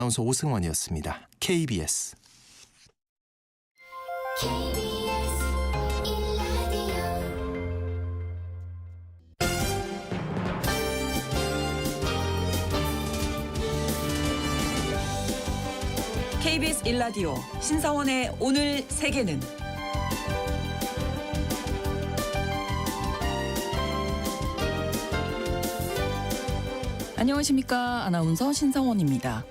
아나운서 오승원이었습니다. KBS. KBS 1라디오 신성원의 오늘 세계는 안녕하십니까. 아나운서 신성원입니다.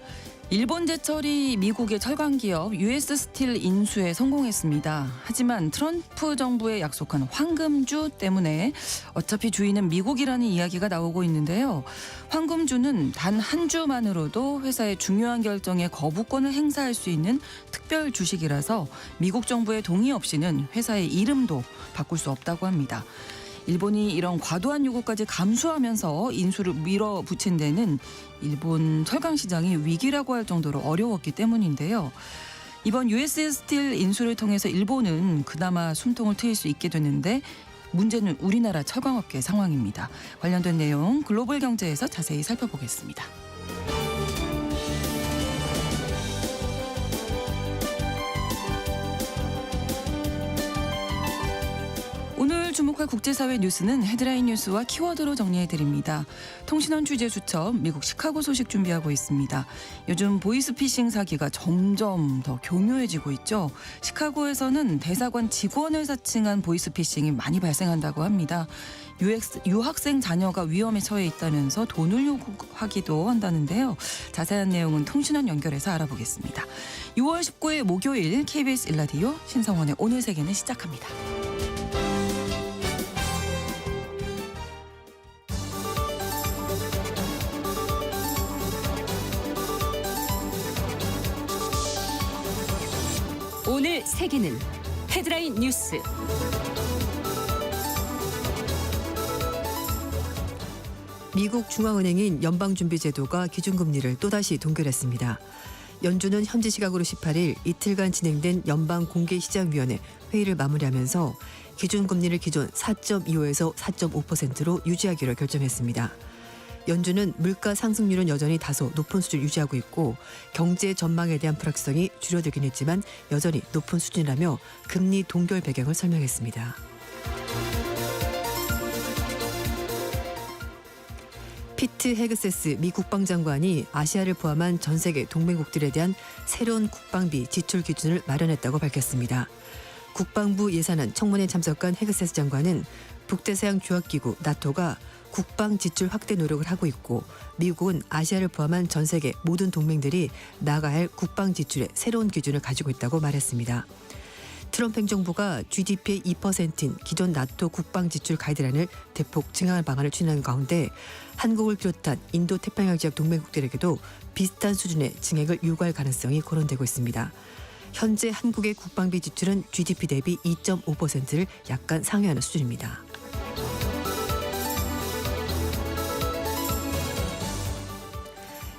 일본 제철이 미국의 철강 기업 US 스틸 인수에 성공했습니다. 하지만 트럼프 정부의 약속한 황금주 때문에 어차피 주인은 미국이라는 이야기가 나오고 있는데요. 황금주는 단 한 주만으로도 회사의 중요한 결정에 거부권을 행사할 수 있는 특별 주식이라서 미국 정부의 동의 없이는 회사의 이름도 바꿀 수 없다고 합니다. 일본이 이런 과도한 요구까지 감수하면서 인수를 밀어붙인 데는 일본 철강 시장이 위기라고 할 정도로 어려웠기 때문인데요. 이번 US 스틸 인수를 통해서 일본은 그나마 숨통을 트일 수 있게 됐는데 문제는 우리나라 철강업계 상황입니다. 관련된 내용 글로벌 경제에서 자세히 살펴보겠습니다. 오늘 주목할 국제사회 뉴스는 헤드라인 뉴스와 키워드로 정리해드립니다. 통신원 취재 수첩 미국 시카고 소식 준비하고 있습니다. 요즘 보이스피싱 사기가 점점 더 교묘해지고 있죠. 시카고에서는 대사관 직원을 사칭한 보이스피싱이 많이 발생한다고 합니다. 유학생 자녀가 위험에 처해 있다면서 돈을 요구하기도 한다는데요. 자세한 내용은 통신원 연결해서 알아보겠습니다. 6월 19일 목요일 KBS 1라디오 신성원의 오늘 세계는 시작합니다. 오늘 세계는 헤드라인 뉴스. 미국 중앙은행인 연방준비제도가 기준금리를 또다시 동결했습니다. 연준은 현지 시각으로 18일 이틀간 진행된 연방공개시장위원회 회의를 마무리하면서 기준금리를 기존 4.25에서 4.5%로 유지하기로 결정했습니다. 연준은 물가 상승률은 여전히 다소 높은 수준을 유지하고 있고 경제 전망에 대한 불확실성이 줄어들긴 했지만 여전히 높은 수준이라며 금리 동결 배경을 설명했습니다. 피트 헤그세스 미 국방장관이 아시아를 포함한 전 세계 동맹국들에 대한 새로운 국방비 지출 기준을 마련했다고 밝혔습니다. 국방부 예산안 청문회에 참석한 헤그세스 장관은 북대서양 조약기구 나토가 국방 지출 확대 노력을 하고 있고 미국은 아시아를 포함한 전 세계 모든 동맹들이 나아가야 할 국방 지출의 새로운 기준을 가지고 있다고 말했습니다. 트럼프 행정부가 GDP의 2%인 기존 나토 국방 지출 가이드라인을 대폭 증강할 방안을 추진하는 가운데 한국을 비롯한 인도 태평양 지역 동맹국들에게도 비슷한 수준의 증액을 요구할 가능성이 거론되고 있습니다. 현재 한국의 국방비 지출은 GDP 대비 2.5%를 약간 상회하는 수준입니다.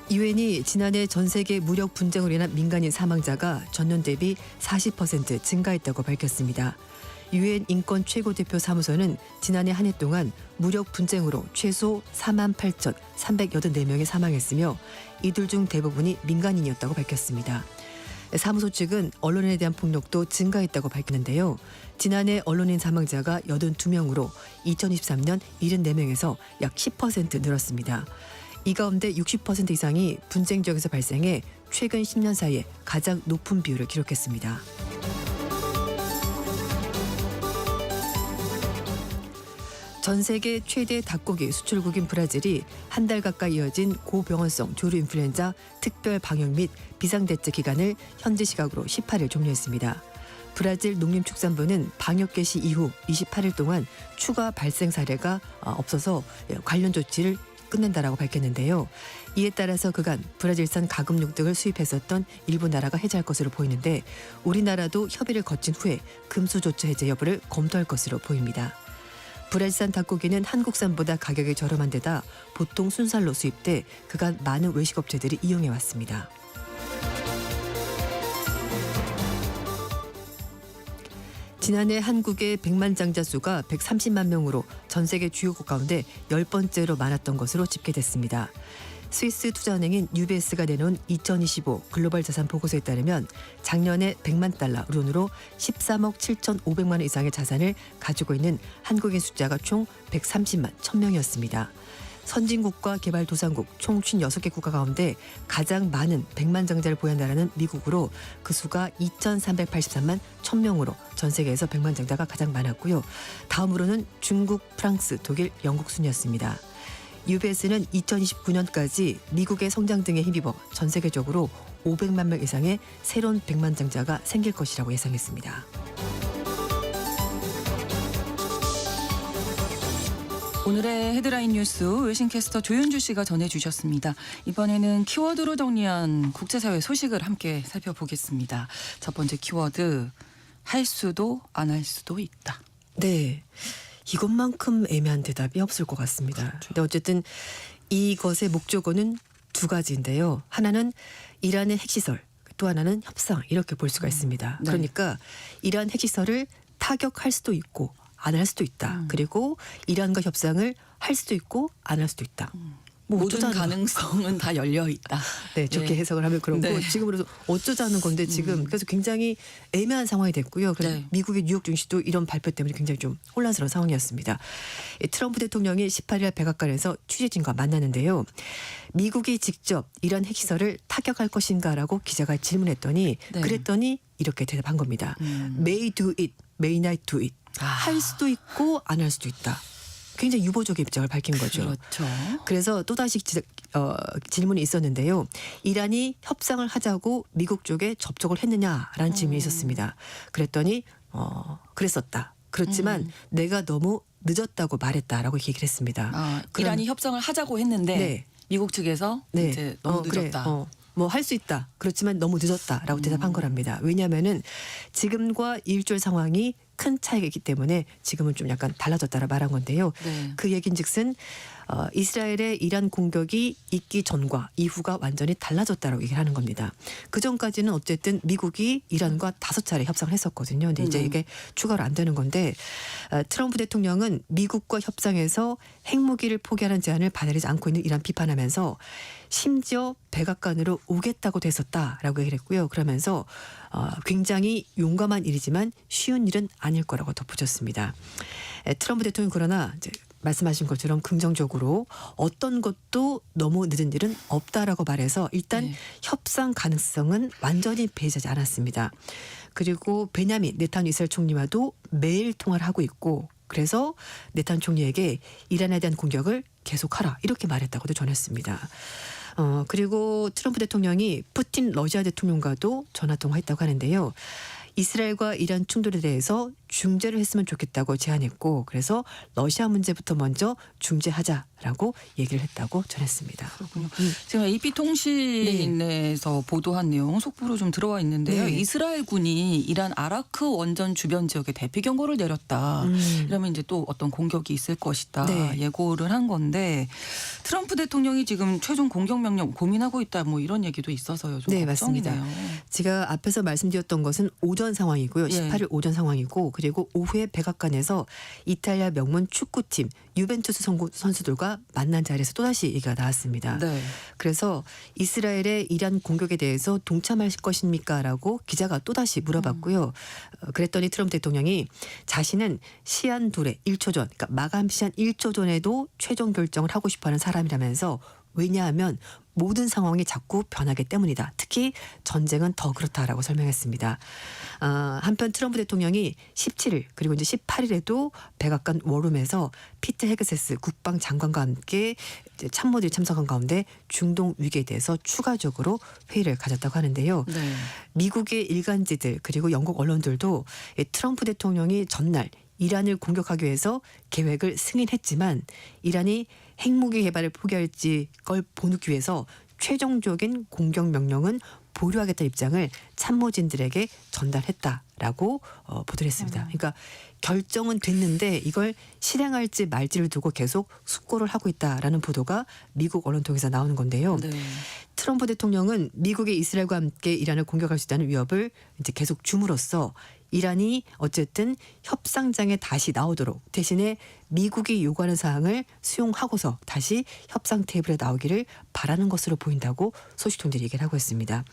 유엔이 지난해 전 세계 무력 분쟁으로 인한 민간인 사망자가 전년 대비 40% 증가했다고 밝혔습니다. 유엔 인권 최고대표 사무소는 지난해 한 해 동안 무력 분쟁으로 최소 48,384명이 사망했으며 이들 중 대부분이 민간인이었다고 밝혔습니다. 사무소 측은 언론에 대한 폭력도 증가했다고 밝히는데요. 지난해 언론인 사망자가 82명으로 2023년 74명에서 약 10% 늘었습니다. 이 가운데 60% 이상이 분쟁 지역에서 발생해 최근 10년 사이에 가장 높은 비율을 기록했습니다. 전 세계 최대 닭고기 수출국인 브라질이 한 달 가까이 이어진 고병원성 조류 인플루엔자 특별 방역 및 비상대책 기간을 현지 시각으로 18일 종료했습니다. 브라질 농림축산부는 방역 개시 이후 28일 동안 추가 발생 사례가 없어서 관련 조치를 끝낸다라고 밝혔는데요. 이에 따라서 그간 브라질산 가금육 등을 수입했었던 일부 나라가 해제할 것으로 보이는데 우리나라도 협의를 거친 후에 금수조처 해제 여부를 검토할 것으로 보입니다. 브라질산 닭고기는 한국산보다 가격이 저렴한 데다 보통 순살로 수입돼 그간 많은 외식업체들이 이용해왔습니다. 지난해 한국의 백만장자 수가 130만 명으로 전 세계 주요국 가운데 10번째로 많았던 것으로 집계됐습니다. 스위스 투자은행인 UBS가 내놓은 2025 글로벌 자산 보고서에 따르면 작년에 100만 달러 돈으로 13억 7,500만 원 이상의 자산을 가지고 있는 한국인 숫자가 총 130만 1000명이었습니다. 선진국과 개발도상국 총 56개 국가 가운데 가장 많은 100만 장자를 보유한 나라는 미국으로 그 수가 2,383만 1000명으로 전 세계에서 100만 장자가 가장 많았고요. 다음으로는 중국, 프랑스, 독일, 영국 순이었습니다. UBS는 2029년까지 미국의 성장 등에 힘입어 전 세계적으로 500만 명 이상의 새로운 100만 장자가 생길 것이라고 예상했습니다. 오늘의 헤드라인 뉴스 외신캐스터 조윤주 씨가 전해주셨습니다. 이번에는 키워드로 정리한 국제사회 소식을 함께 살펴보겠습니다. 첫 번째 키워드, 할 수도 안 할 수도 있다. 네, 이것만큼 애매한 대답이 없을 것 같습니다. 그렇죠. 근데 어쨌든 이것의 목적어는 두 가지인데요. 하나는 이란의 핵시설, 또 하나는 협상 이렇게 볼 수가 있습니다. 네. 그러니까 이란 핵시설을 타격할 수도 있고 안 할 수도 있다. 그리고 이란과 협상을 할 수도 있고 안 할 수도 있다. 뭐 모든 어쩌자는 가능성은 다 열려 있다. 네, 좋게 네. 해석을 하면 그렇고 네. 지금으로서 어쩌자는 건데 지금 그래서 굉장히 애매한 상황이 됐고요. 그래서 네. 미국의 뉴욕 증시도 이런 발표 때문에 굉장히 좀 혼란스러운 상황이었습니다. 트럼프 대통령이 18일 백악관에서 취재진과 만나는데요. 미국이 직접 이란 핵시설을 타격할 것인가라고 기자가 질문했더니 네. 그랬더니 이렇게 대답한 겁니다. May do it, may not do it. 할 수도 있고 안 할 수도 있다. 굉장히 유보적인 입장을 밝힌 거죠. 그렇죠. 그래서 또다시 질문이 있었는데요. 이란이 협상을 하자고 미국 쪽에 접촉을 했느냐라는 질문이 있었습니다. 그랬더니 그랬었다. 그렇지만 내가 너무 늦었다고 말했다라고 얘기를 했습니다. 이란이 협상을 하자고 했는데 네. 미국 측에서 네. 이제 너무 늦었다. 뭐 할 수 있다. 그렇지만 너무 늦었다라고 대답한 거랍니다. 왜냐하면은 지금과 일조의 상황이 큰 차이가 있기 때문에 지금은 좀 약간 달라졌다라 말한 건데요. 네. 그 얘긴즉슨 이스라엘의 이란 공격이 있기 전과 이후가 완전히 달라졌다라고 얘기를 하는 겁니다. 그 전까지는 어쨌든 미국이 이란과 5차례 협상을 했었거든요. 근데 이제 이게 추가로 안 되는 건데 트럼프 대통령은 미국과 협상에서 핵무기를 포기하는 제안을 받아들이지 않고 있는 이란 비판하면서 심지어 백악관으로 오겠다고 됐었다라고 얘기를 했고요. 그러면서 굉장히 용감한 일이지만 쉬운 일은 아닐 거라고 덧붙였습니다. 트럼프 대통령 그러나 이제 말씀하신 것처럼 긍정적으로 어떤 것도 너무 늦은 일은 없다라고 말해서 일단 네. 협상 가능성은 완전히 배제하지 않았습니다. 그리고 베냐민 네타뉴 이스라엘 총리와도 매일 통화를 하고 있고 그래서 네타뉴 총리에게 이란에 대한 공격을 계속하라 이렇게 말했다고도 전했습니다. 그리고 트럼프 대통령이 푸틴 러시아 대통령과도 전화통화했다고 하는데요. 이스라엘과 이란 충돌에 대해서 중재를 했으면 좋겠다고 제안했고 그래서 러시아 문제부터 먼저 중재하자라고 얘기를 했다고 전했습니다. 그렇군요. 지금 AP통신에서 보도한 내용 속보로 좀 들어와 있는데요. 네. 이스라엘군이 이란 아라크 원전 주변 지역에 대피 경보를 내렸다. 이러면 이제 또 어떤 공격이 있을 것이다. 네. 예고를 한 건데 트럼프 대통령이 지금 최종 공격 명령 고민하고 있다. 뭐 이런 얘기도 있어서요. 좀 네, 걱정이네요. 맞습니다. 제가 앞에서 말씀드렸던 것은 오전 상황이고요. 예. 18일 오전 상황이고 그리고 오후에 백악관에서 이탈리아 명문 축구팀 유벤투스 선수들과 만난 자리에서 또다시 얘기가 나왔습니다. 네. 그래서 이스라엘의 이란 공격에 대해서 동참할 것입니까? 라고 기자가 또다시 물어봤고요. 그랬더니 트럼프 대통령이 자신은 시한 둘에 1초 전, 그러니까 마감 시한 1초 전에도 최종 결정을 하고 싶어하는 사람이라면서 왜냐하면 모든 상황이 자꾸 변하기 때문이다. 특히 전쟁은 더 그렇다라고 설명했습니다. 한편 트럼프 대통령이 17일 그리고 이제 18일에도 백악관 워룸에서 피트 헤그세스 국방장관과 함께 이제 참모들이 참석한 가운데 중동 위기에 대해서 추가적으로 회의를 가졌다고 하는데요. 네. 미국의 일간지들 그리고 영국 언론들도 트럼프 대통령이 전날 이란을 공격하기 위해서 계획을 승인했지만 이란이 핵무기 개발을 포기할지 걸 보기 위해서 최종적인 공격 명령은 보류하겠다는 입장을 참모진들에게 전달했다라고 보도를 했습니다. 그러니까 결정은 됐는데 이걸 실행할지 말지를 두고 계속 숙고를 하고 있다라는 보도가 미국 언론 통해서 나오는 건데요. 네. 트럼프 대통령은 미국이 이스라엘과 함께 이란을 공격할 수 있다는 위협을 이제 계속 줌으로써 이란이 어쨌든 협상장에 다시 나오도록 대신에 미국이 요구하는 사항을 수용하고서 다시 협상 테이블에 나오기를 바라는 것으로 보인다고 소식통들이 얘기를 하고 있습니다.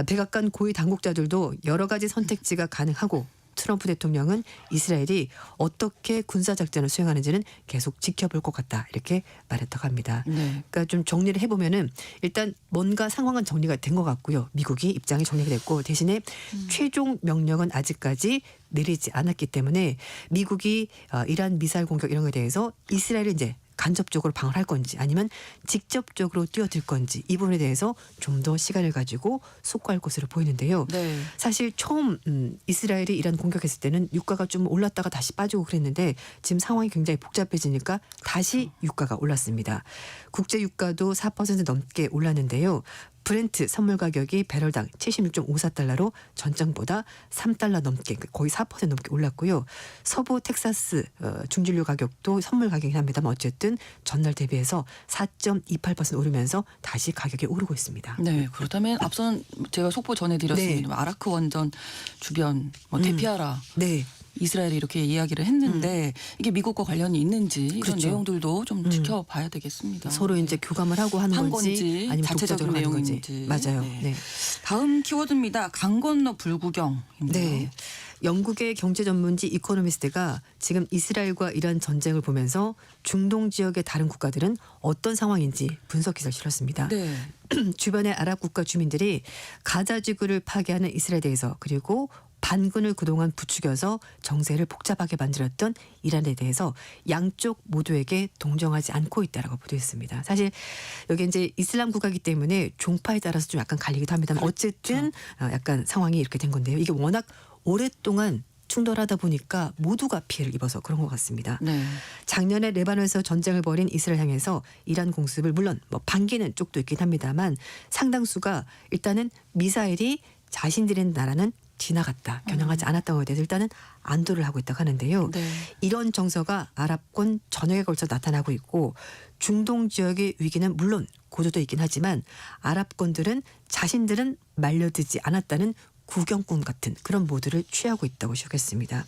백악관 고위 당국자들도 여러 가지 선택지가 가능하고 트럼프 대통령은 이스라엘이 어떻게 군사작전을 수행하는지는 계속 지켜볼 것 같다 이렇게 말했다고 합니다. 네. 그러니까 좀 정리를 해보면은 일단 뭔가 상황은 정리가 된 것 같고요. 미국이 입장이 정리가 됐고 대신에 최종 명령은 아직까지 내리지 않았기 때문에 미국이 이란 미사일 공격 이런 거에 대해서 이스라엘이 이제 간접적으로 방어할 건지 아니면 직접적으로 뛰어들 건지 이 부분에 대해서 좀 더 시간을 가지고 숙고할 것으로 보이는데요. 네. 사실 처음 이스라엘이 이란 공격했을 때는 유가가 좀 올랐다가 다시 빠지고 그랬는데 지금 상황이 굉장히 복잡해지니까 다시 유가가 올랐습니다. 국제 유가도 4% 넘게 올랐는데요. 브렌트 선물 가격이 배럴당 76.54달러로 전장보다 3달러 넘게 거의 4% 넘게 올랐고요. 서부 텍사스 중진료 가격도 선물 가격이긴 합니다만 어쨌든 전날 대비해서 4.28% 오르면서 다시 가격이 오르고 있습니다. 네, 그렇다면 앞선 제가 속보 전해드렸습니다. 네. 아라크 원전 주변 대피하라. 네. 이스라엘이 이렇게 이야기를 했는데 이게 미국과 관련이 있는지 이런 그렇죠. 내용들도 좀 지켜봐야 되겠습니다. 서로 이제 교감을 하고 하는 한 건지, 건지, 아니면 자체적인 독자적으로 하는 내용인지. 건지. 맞아요. 네. 네. 다음 키워드입니다. 강 건너 불구경인데요. 네. 영국의 경제 전문지 이코노미스트가 지금 이스라엘과 이란 전쟁을 보면서 중동 지역의 다른 국가들은 어떤 상황인지 분석 기사를 실었습니다. 네. 주변의 아랍 국가 주민들이 가자 지구를 파괴하는 이스라엘에 대해서 그리고 반군을 그동안 부추겨서 정세를 복잡하게 만들었던 이란에 대해서 양쪽 모두에게 동정하지 않고 있다라고 보도했습니다. 사실 여기 이제 이슬람 국가이기 때문에 종파에 따라서 좀 약간 갈리기도 합니다만 어쨌든 약간 상황이 이렇게 된 건데요. 이게 워낙 오랫동안 충돌하다 보니까 모두가 피해를 입어서 그런 것 같습니다. 네. 작년에 레바논에서 전쟁을 벌인 이스라엘 향해서 이란 공습을 물론 뭐 반기는 쪽도 있긴 합니다만 상당수가 일단은 미사일이 자신들의 나라는 지나갔다, 겨냥하지 않았다고 해서 일단은 안도를 하고 있다고 하는데요. 네. 이런 정서가 아랍권 전역에 걸쳐 나타나고 있고 중동 지역의 위기는 물론 고조돼 있긴 하지만 아랍권들은 자신들은 말려들지 않았다는 구경꾼 같은 그런 모드를 취하고 있다고 지적했습니다.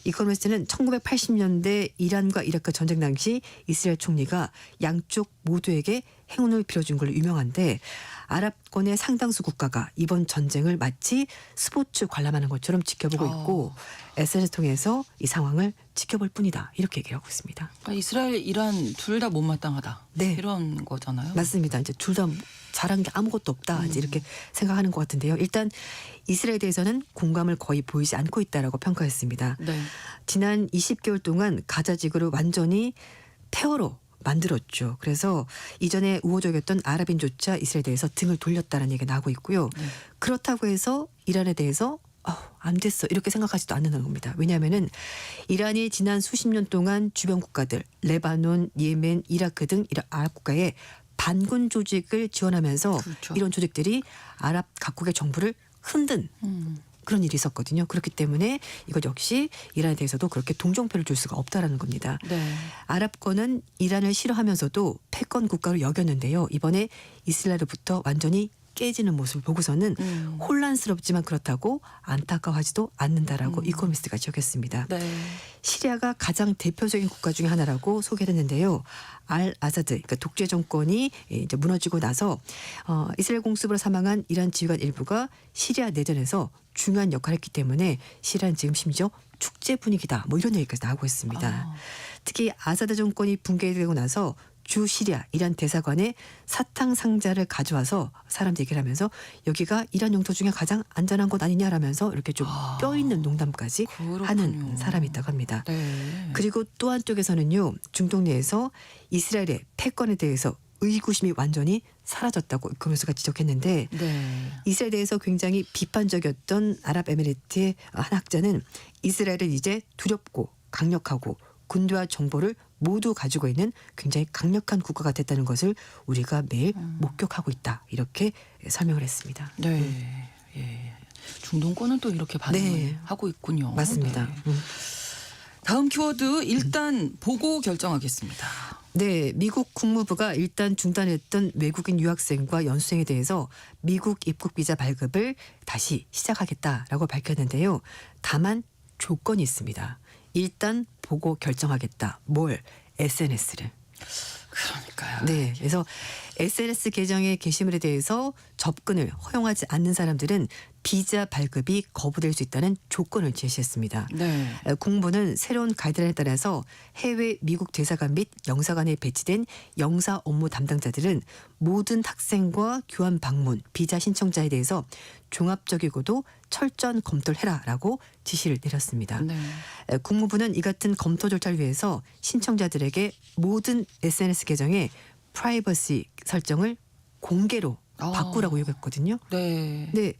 이코노미스트는 1980년대 이란과 이라크 전쟁 당시 이스라엘 총리가 양쪽 모두에게 행운을 빌어준 걸로 유명한데 아랍권의 상당수 국가가 이번 전쟁을 마치 스포츠 관람하는 것처럼 지켜보고 있고 SNS 통해서 이 상황을 지켜볼 뿐이다 이렇게 얘기하고 있습니다. 그러니까 이스라엘, 이란 둘 다 못마땅하다. 네. 이런 거잖아요. 맞습니다. 이제 둘 다 잘한 게 아무것도 없다 이제 이렇게 생각하는 것 같은데요. 일단 이스라엘에 대해서는 공감을 거의 보이지 않고 있다라고 평가했습니다. 네. 지난 20개월 동안 가자 지구를 완전히 폐허로 만들었죠. 그래서 이전에 우호적이었던 아랍인조차 이스라엘에 대해서 등을 돌렸다는 얘기가 나오고 있고요. 네. 그렇다고 해서 이란에 대해서 안 됐어 이렇게 생각하지도 않는 겁니다. 왜냐하면은 이란이 지난 수십 년 동안 주변 국가들 레바논, 예멘, 이라크 등 이런 아랍 국가에 반군 조직을 지원하면서 그렇죠. 이런 조직들이 아랍 각국의 정부를 흔든 그런 일이 있었거든요. 그렇기 때문에 이것 역시 이란에 대해서도 그렇게 동정표를 줄 수가 없다라는 겁니다. 네. 아랍권은 이란을 싫어하면서도 패권 국가로 여겼는데요. 이번에 이스라엘로부터 완전히 깨지는 모습을 보고서는 혼란스럽지만 그렇다고 안타까워하지도 않는다라고 이코노미스트가 지적했습니다. 네. 시리아가 가장 대표적인 국가 중에 하나라고 소개를 했는데요. 알 아사드, 그러니까 독재 정권이 이제 무너지고 나서 이스라엘 공습으로 사망한 이란 지휘관 일부가 시리아 내전에서 중요한 역할을 했기 때문에 시리아는 지금 심지어 축제 분위기다. 뭐 이런 얘기까지 나오고 있습니다. 특히 아사드 정권이 붕괴되고 나서 주 시리아 이란 대사관에 사탕 상자를 가져와서 사람들 얘기를 하면서 여기가 이란 영토 중에 가장 안전한 곳 아니냐라면서 이렇게 좀 뼈 있는 농담까지 그렇군요. 하는 사람이 있다고 합니다. 네. 그리고 또 한쪽에서는요. 중동 내에서 이스라엘의 패권에 대해서 의구심이 완전히 사라졌다고 이코노미스트가 지적했는데 네. 이스라엘에 대해서 굉장히 비판적이었던 아랍에미리트의 한 학자는 이스라엘은 이제 두렵고 강력하고 군대와 정보를 모두 가지고 있는 굉장히 강력한 국가가 됐다는 것을 우리가 매일 목격하고 있다. 이렇게 설명을 했습니다. 네. 예. 중동권은 또 이렇게 반응을 네. 하고 있군요. 맞습니다. 네. 다음 키워드 일단 보고 결정하겠습니다. 네, 미국 국무부가 일단 중단했던 외국인 유학생과 연수생에 대해서 미국 입국 비자 발급을 다시 시작하겠다라고 밝혔는데요. 다만 조건이 있습니다. 일단 보고 결정하겠다. 뭘? SNS를. 그러니까요. 네, 그래서 SNS 계정의 게시물에 대해서 접근을 허용하지 않는 사람들은 비자 발급이 거부될 수 있다는 조건을 제시했습니다. 네. 국무부는 새로운 가이드라인에 따라서 해외 미국 대사관 및 영사관에 배치된 영사 업무 담당자들은 모든 학생과 교환 방문 비자 신청자에 대해서 종합적이고도 철저한 검토를 해라라고 지시를 내렸습니다. 네. 국무부는 이 같은 검토 절차를 위해서 신청자들에게 모든 SNS 계정의 프라이버시 설정을 공개로 바꾸라고 요구했거든요. 네. 근데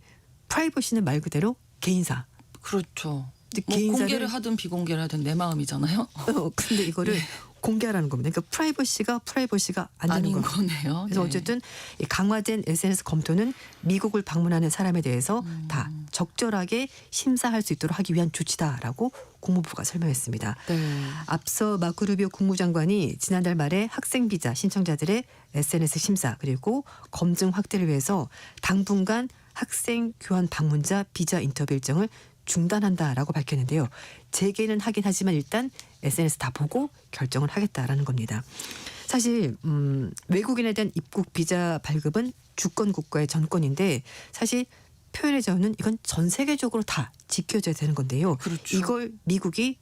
프라이버시는 말 그대로 개인사. 그렇죠. 근데 뭐 개인사를 공개를 하든 비공개를 하든 내 마음이잖아요. 근데 이거를 공개하라는 겁니다. 그러니까 프라이버시가 안 되는 아닌 겁니다. 거네요. 그래서 네. 어쨌든 이 강화된 SNS 검토는 미국을 방문하는 사람에 대해서 다 적절하게 심사할 수 있도록 하기 위한 조치다라고 국무부가 설명했습니다. 네. 앞서 마크 루비오 국무장관이 지난달 말에 학생 비자 신청자들의 SNS 심사 그리고 검증 확대를 위해서 당분간 학생 교환 방문자 비자 인터뷰 일정을 중단한다라고 밝혔는데요. 재개는 하긴 하지만 일단 SNS 다 보고 결정을 하겠다라는 겁니다. 사실 외국인에 대한 입국 비자 발급은 주권 국가의 전권인데 사실 표현의 자유는 이건 전 세계적으로 다 지켜져야 되는 건데요. 그렇죠. 이걸 미국이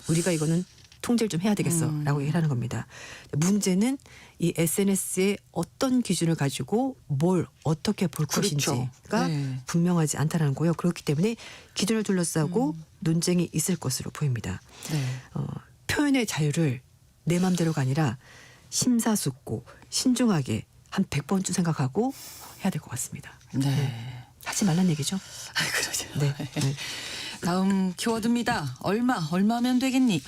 우리가 이거는 통제를 좀 해야 되겠어라고 얘기를 하는 겁니다. 문제는 이 SNS에 어떤 기준을 가지고 뭘 어떻게 볼 그렇죠. 것인지가 네. 분명하지 않다는 거예요. 그렇기 때문에 기준을 둘러싸고 논쟁이 있을 것으로 보입니다. 네. 표현의 자유를 내 맘대로가 아니라 심사숙고 신중하게 한 100번쯤 생각하고 해야 될 것 같습니다. 네. 하지 말란 얘기죠. 아, 그러죠. 네. 네. 다음 키워드입니다. 얼마면 되겠니?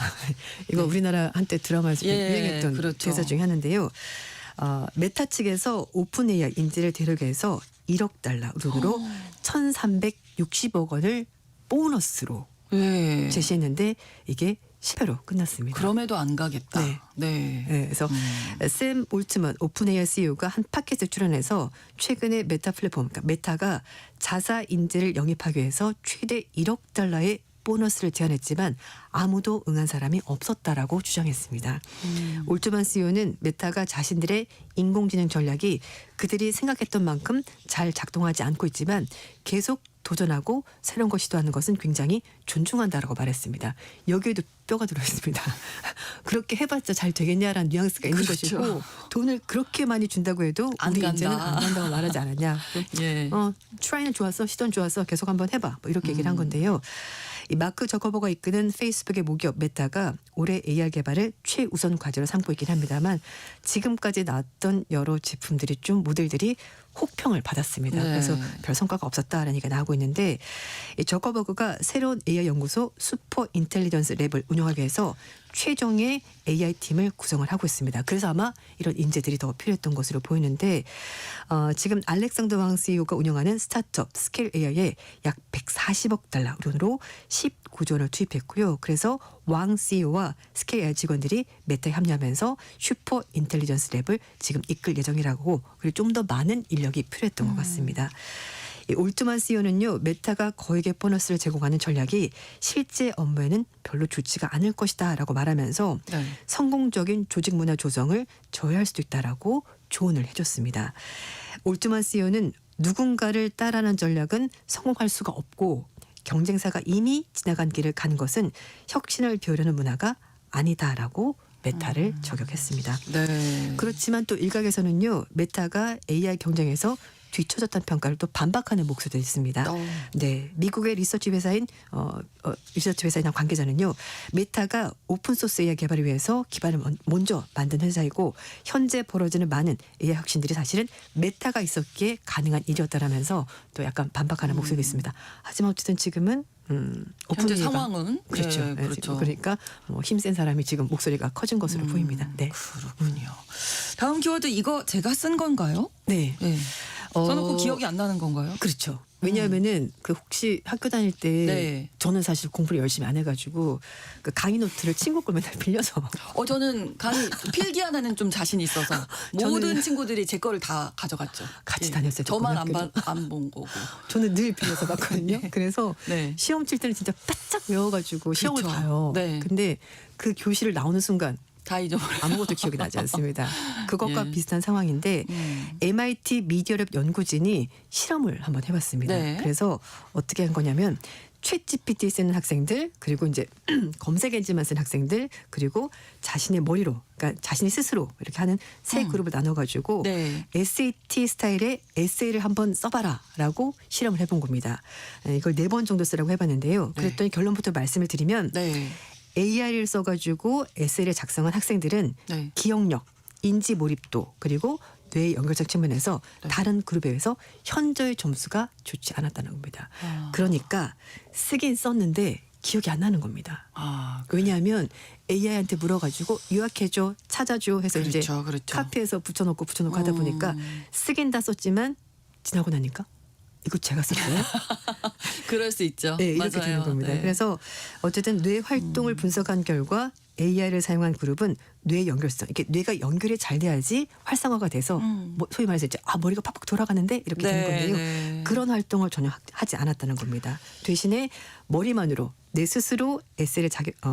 이거 우리나라 한때 드라마에서 예, 유행했던 그렇죠. 대사 중에 하나인데요. 메타 측에서 오픈 AI 인재를 데려게 해서 1억 달러 돈으로 1,360억 원을 보너스로 네. 제시했는데 이게 실패로 끝났습니다. 그럼에도 안 가겠다. 네. 네. 네, 그래서 샘 올트먼 오픈 AI CEO가 한 팟캐스트에 출연해서 최근에 메타 플랫폼, 그러니까 메타가 자사 인재를 영입하기 위해서 최대 1억 달러의 보너스를 제안했지만 아무도 응한 사람이 없었다라고 주장했습니다. 올트먼 CEO는 메타가 자신들의 인공지능 전략이 그들이 생각했던 만큼 잘 작동하지 않고 있지만 계속 도전하고 새로운 걸 시도하는 것은 굉장히 존중한다라고 말했습니다. 여기에도 뼈가 들어있습니다. 그렇게 해봤자 잘 되겠냐라는 뉘앙스가 있는 그렇죠. 것이고 돈을 그렇게 많이 준다고 해도 안 우리 간다. 인재는 안 간다고 말하지 않았냐. 예. 트라이는 좋았어, 시도는 좋았어, 계속 한번 해봐. 뭐 이렇게 얘기를 한 건데요. 이 마크 저커버가 이끄는 페이스북의 모기업 메타가 올해 AR 개발을 최우선 과제로 삼고 있긴 합니다만 지금까지 나왔던 여러 제품들이 좀 모델들이 혹평을 받았습니다. 네. 그래서 별 성과가 없었다라는 얘기가 나오고 있는데 이 저커버그가 새로운 AI 연구소 슈퍼 인텔리전스 랩을 운영하기 위해서 최종의 AI 팀을 구성을 하고 있습니다. 그래서 아마 이런 인재들이 더 필요했던 것으로 보이는데 지금 알렉산더 왕 CEO가 운영하는 스타트업 스케일 AI에 약 140억 달러 돈으로 19조 원을 투입했고요. 그래서 왕 CEO와 스케일 AI 직원들이 메타에 합류하면서 슈퍼 인텔리전스 랩을 지금 이끌 예정이라고 그리고 좀 더 많은 인력이 필요했던 것 같습니다. 이 올트만 CEO는요. 메타가 거액의 보너스를 제공하는 전략이 실제 업무에는 별로 좋지가 않을 것이다라고 말하면서 네. 성공적인 조직 문화 조성을 저해할 수도 있다라고 조언을 해줬습니다. 올트만 CEO는 누군가를 따라하는 전략은 성공할 수가 없고 경쟁사가 이미 지나간 길을 간 것은 혁신을 배우려는 문화가 아니다라고 메타를 저격했습니다. 네. 그렇지만 또 일각에서는요. 메타가 AI 경쟁에서 뒤처졌다는 평가를 또 반박하는 목소리도 있습니다. 네, 미국의 리서치 회사인 관계자는요, 메타가 오픈 소스 AI 개발을 위해서 기반을 먼저 만든 회사이고 현재 벌어지는 많은 AI 혁신들이 사실은 메타가 있었기에 가능한 일이었다라면서 또 약간 반박하는 목소리가 있습니다. 하지만 어쨌든 지금은 현재 상황은 그렇죠. 예, 그렇죠. 그러니까 힘센 사람이 지금 목소리가 커진 것으로 보입니다. 네. 그렇군요. 다음 키워드 이거 제가 쓴 건가요? 네. 네. 써놓고 기억이 안 나는 건가요? 그렇죠. 왜냐하면은 그 혹시 학교 다닐 때 네. 저는 사실 공부를 열심히 안 해가지고 그 강의 노트를 친구 걸 맨날 빌려서 저는 강의 필기 하나는 좀 자신 있어서 모든 친구들이 제 거를 다 가져갔죠. 같이 예. 다녔어요. 저만 고등학교도. 안 본 거고. 저는 늘 빌려서 봤거든요. 네. 그래서 네. 시험 칠 때는 진짜 바짝 외워가지고 시험을 그렇죠. 봐요. 네. 근데 그 교실을 나오는 순간 다 잊어버려. 아무것도 기억이 나지 않습니다. 그것과 예. 비슷한 상황인데 MIT 미디어랩 연구진이 실험을 한번 해봤습니다. 네. 그래서 어떻게 한 거냐면 챗 GPT 쓰는 학생들 그리고 이제 검색 엔진만 쓰는 학생들 그리고 자신의 머리로 그러니까 자신이 스스로 이렇게 하는 세 그룹을 나눠가지고 네. SAT 스타일의 에세이를 한번 써봐라라고 실험을 해본 겁니다. 이걸 4번 정도 쓰라고 해봤는데요. 네. 그랬더니 결론부터 말씀을 드리면 네. AI를 써가지고 에세이를 작성한 학생들은 네. 기억력, 인지 몰입도 그리고 뇌 연결성 측면에서 네. 다른 그룹에 비해서 현저히 점수가 좋지 않았다는 겁니다. 아. 그러니까 쓰긴 썼는데 기억이 안 나는 겁니다. 아, 왜냐하면 AI한테 물어가지고 요약해줘, 찾아줘 해서 이제 그렇죠. 카피해서 붙여놓고 하다 보니까 쓰긴 다 썼지만 지나고 나니까 이거 제가 썼어요? 그럴 수 있죠. 네, 이렇게 맞아요. 되는 겁니다. 네. 그래서 어쨌든 뇌 활동을 분석한 결과 AI를 사용한 그룹은 뇌 연결성, 이렇게 뇌가 연결이 잘 돼야지 활성화가 돼서 뭐 소위 말해서 이제 머리가 팍팍 돌아가는데 이렇게 되는 건데요. 네. 그런 활동을 전혀 하지 않았다는 겁니다. 대신에 머리만으로 내 스스로 에세이를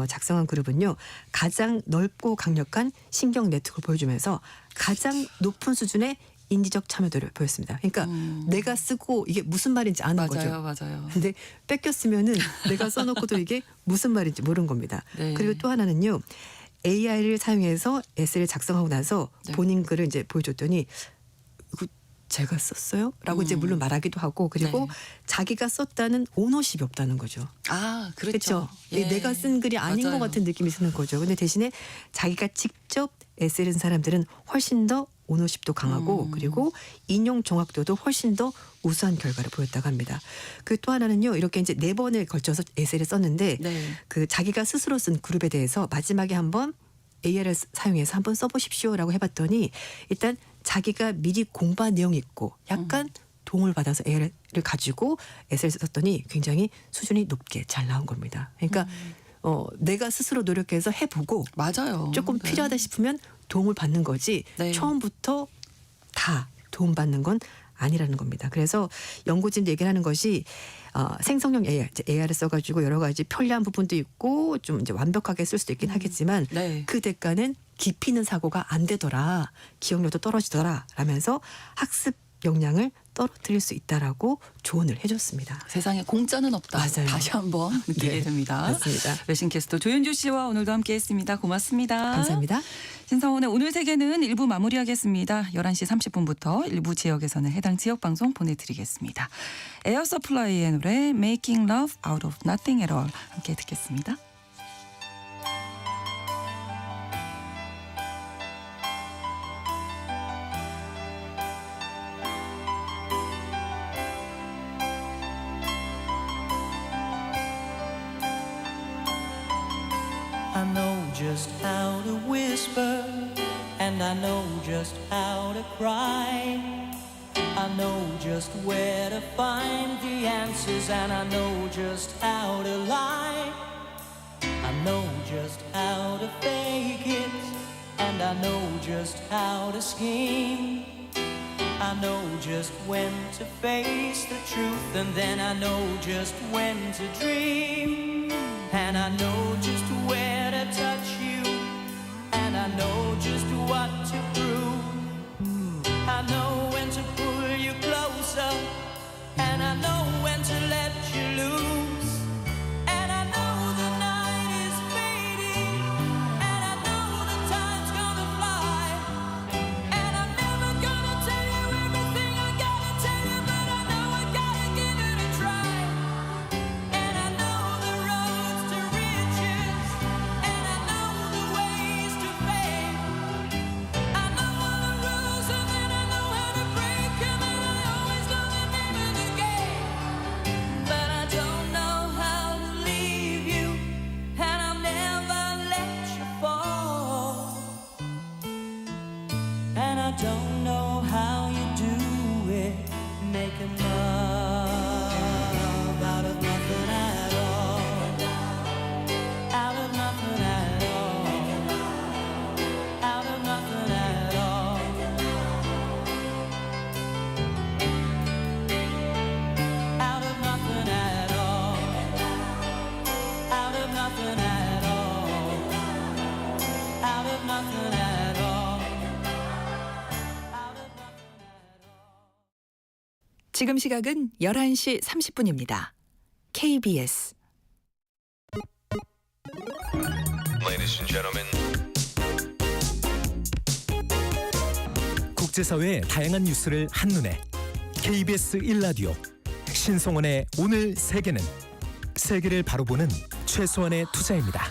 작성한 그룹은요 가장 넓고 강력한 신경 네트워크를 보여주면서 가장 높은 수준의 인지적 참여도를 보였습니다. 그러니까 내가 쓰고 이게 무슨 말인지 아는 거죠. 맞아요. 근데 뺏겼으면은 내가 써놓고도 이게 무슨 말인지 모르는 겁니다. 네. 그리고 또 하나는요. AI를 사용해서 에세이를 작성하고 나서 네. 본인 글을 이제 보여줬더니 이거 제가 썼어요? 라고 이제 물론 말하기도 하고 그리고 네. 자기가 썼다는 오너십이 없다는 거죠. 아, 그렇죠. 그렇죠. 예. 내가 쓴 글이 아닌 맞아요. 것 같은 느낌이 드는 거죠. 근데 대신에 자기가 직접 에세이를 쓴 사람들은 훨씬 더 오너십도 강하고 그리고 인용 정확도도 훨씬 더 우수한 결과를 보였다고 합니다. 그 또 하나는요. 이렇게 이제 4번에 걸쳐서 에세이를 썼는데 네. 그 자기가 스스로 쓴 그룹에 대해서 마지막에 한번 AI를 사용해서 한번 써보십시오라고 해봤더니 일단 자기가 미리 공부한 내용이 있고 약간 도움을 받아서 AI를 가지고 에세이를 썼더니 굉장히 수준이 높게 잘 나온 겁니다. 그러니까 내가 스스로 노력해서 해보고 맞아요. 조금 네. 필요하다 싶으면 도움을 받는 거지 네. 처음부터 다 도움받는 건 아니라는 겁니다. 그래서 연구진도 얘기를 하는 것이 생성형 AI, AI를 써가지고 여러 가지 편리한 부분도 있고 좀 이제 완벽하게 쓸 수도 있긴 하겠지만 네. 그 대가는 깊이 있는 사고가 안 되더라, 기억력도 떨어지더라 라면서 학습 역량을 떨어뜨릴 수 있다라고 조언을 해줬습니다. 세상에 공짜는 없다. 맞아요. 다시 한번 느끼게 네, 됩니다. 맞습니다. 외신 캐스터 조윤주 씨와 오늘도 함께했습니다. 고맙습니다. 감사합니다. 신성원의 오늘 세계는 1부 마무리하겠습니다. 11시 30분부터 일부 지역에서는 해당 지역 방송 보내드리겠습니다. 에어 서플라이의 노래 Making Love Out of Nothing at All 함께 듣겠습니다. I know just how to whisper, and I know just how to cry. I know just where to find the answers, and I know just how to lie. I know just how to fake it, and I know just how to scheme. I know just when to face the truth, and then I know just when to dream. And I know just where to touch you, and I know just what to prove. I know when to pull you closer, and I know when to let you loose. And I know the night is fading, and I know the time's gonna fly. And I'm never gonna tell you everything I gotta tell you, but I know I gotta give it a try. And I know the roads to riches, and I know the ways to fame. 지금 시각은 11시 30분입니다. KBS Ladies and gentlemen. 국제사회의 다양한 뉴스를 한눈에 KBS 1라디오 신성원의 오늘 세계는 세계를 바로 보는 최소한의 투자입니다.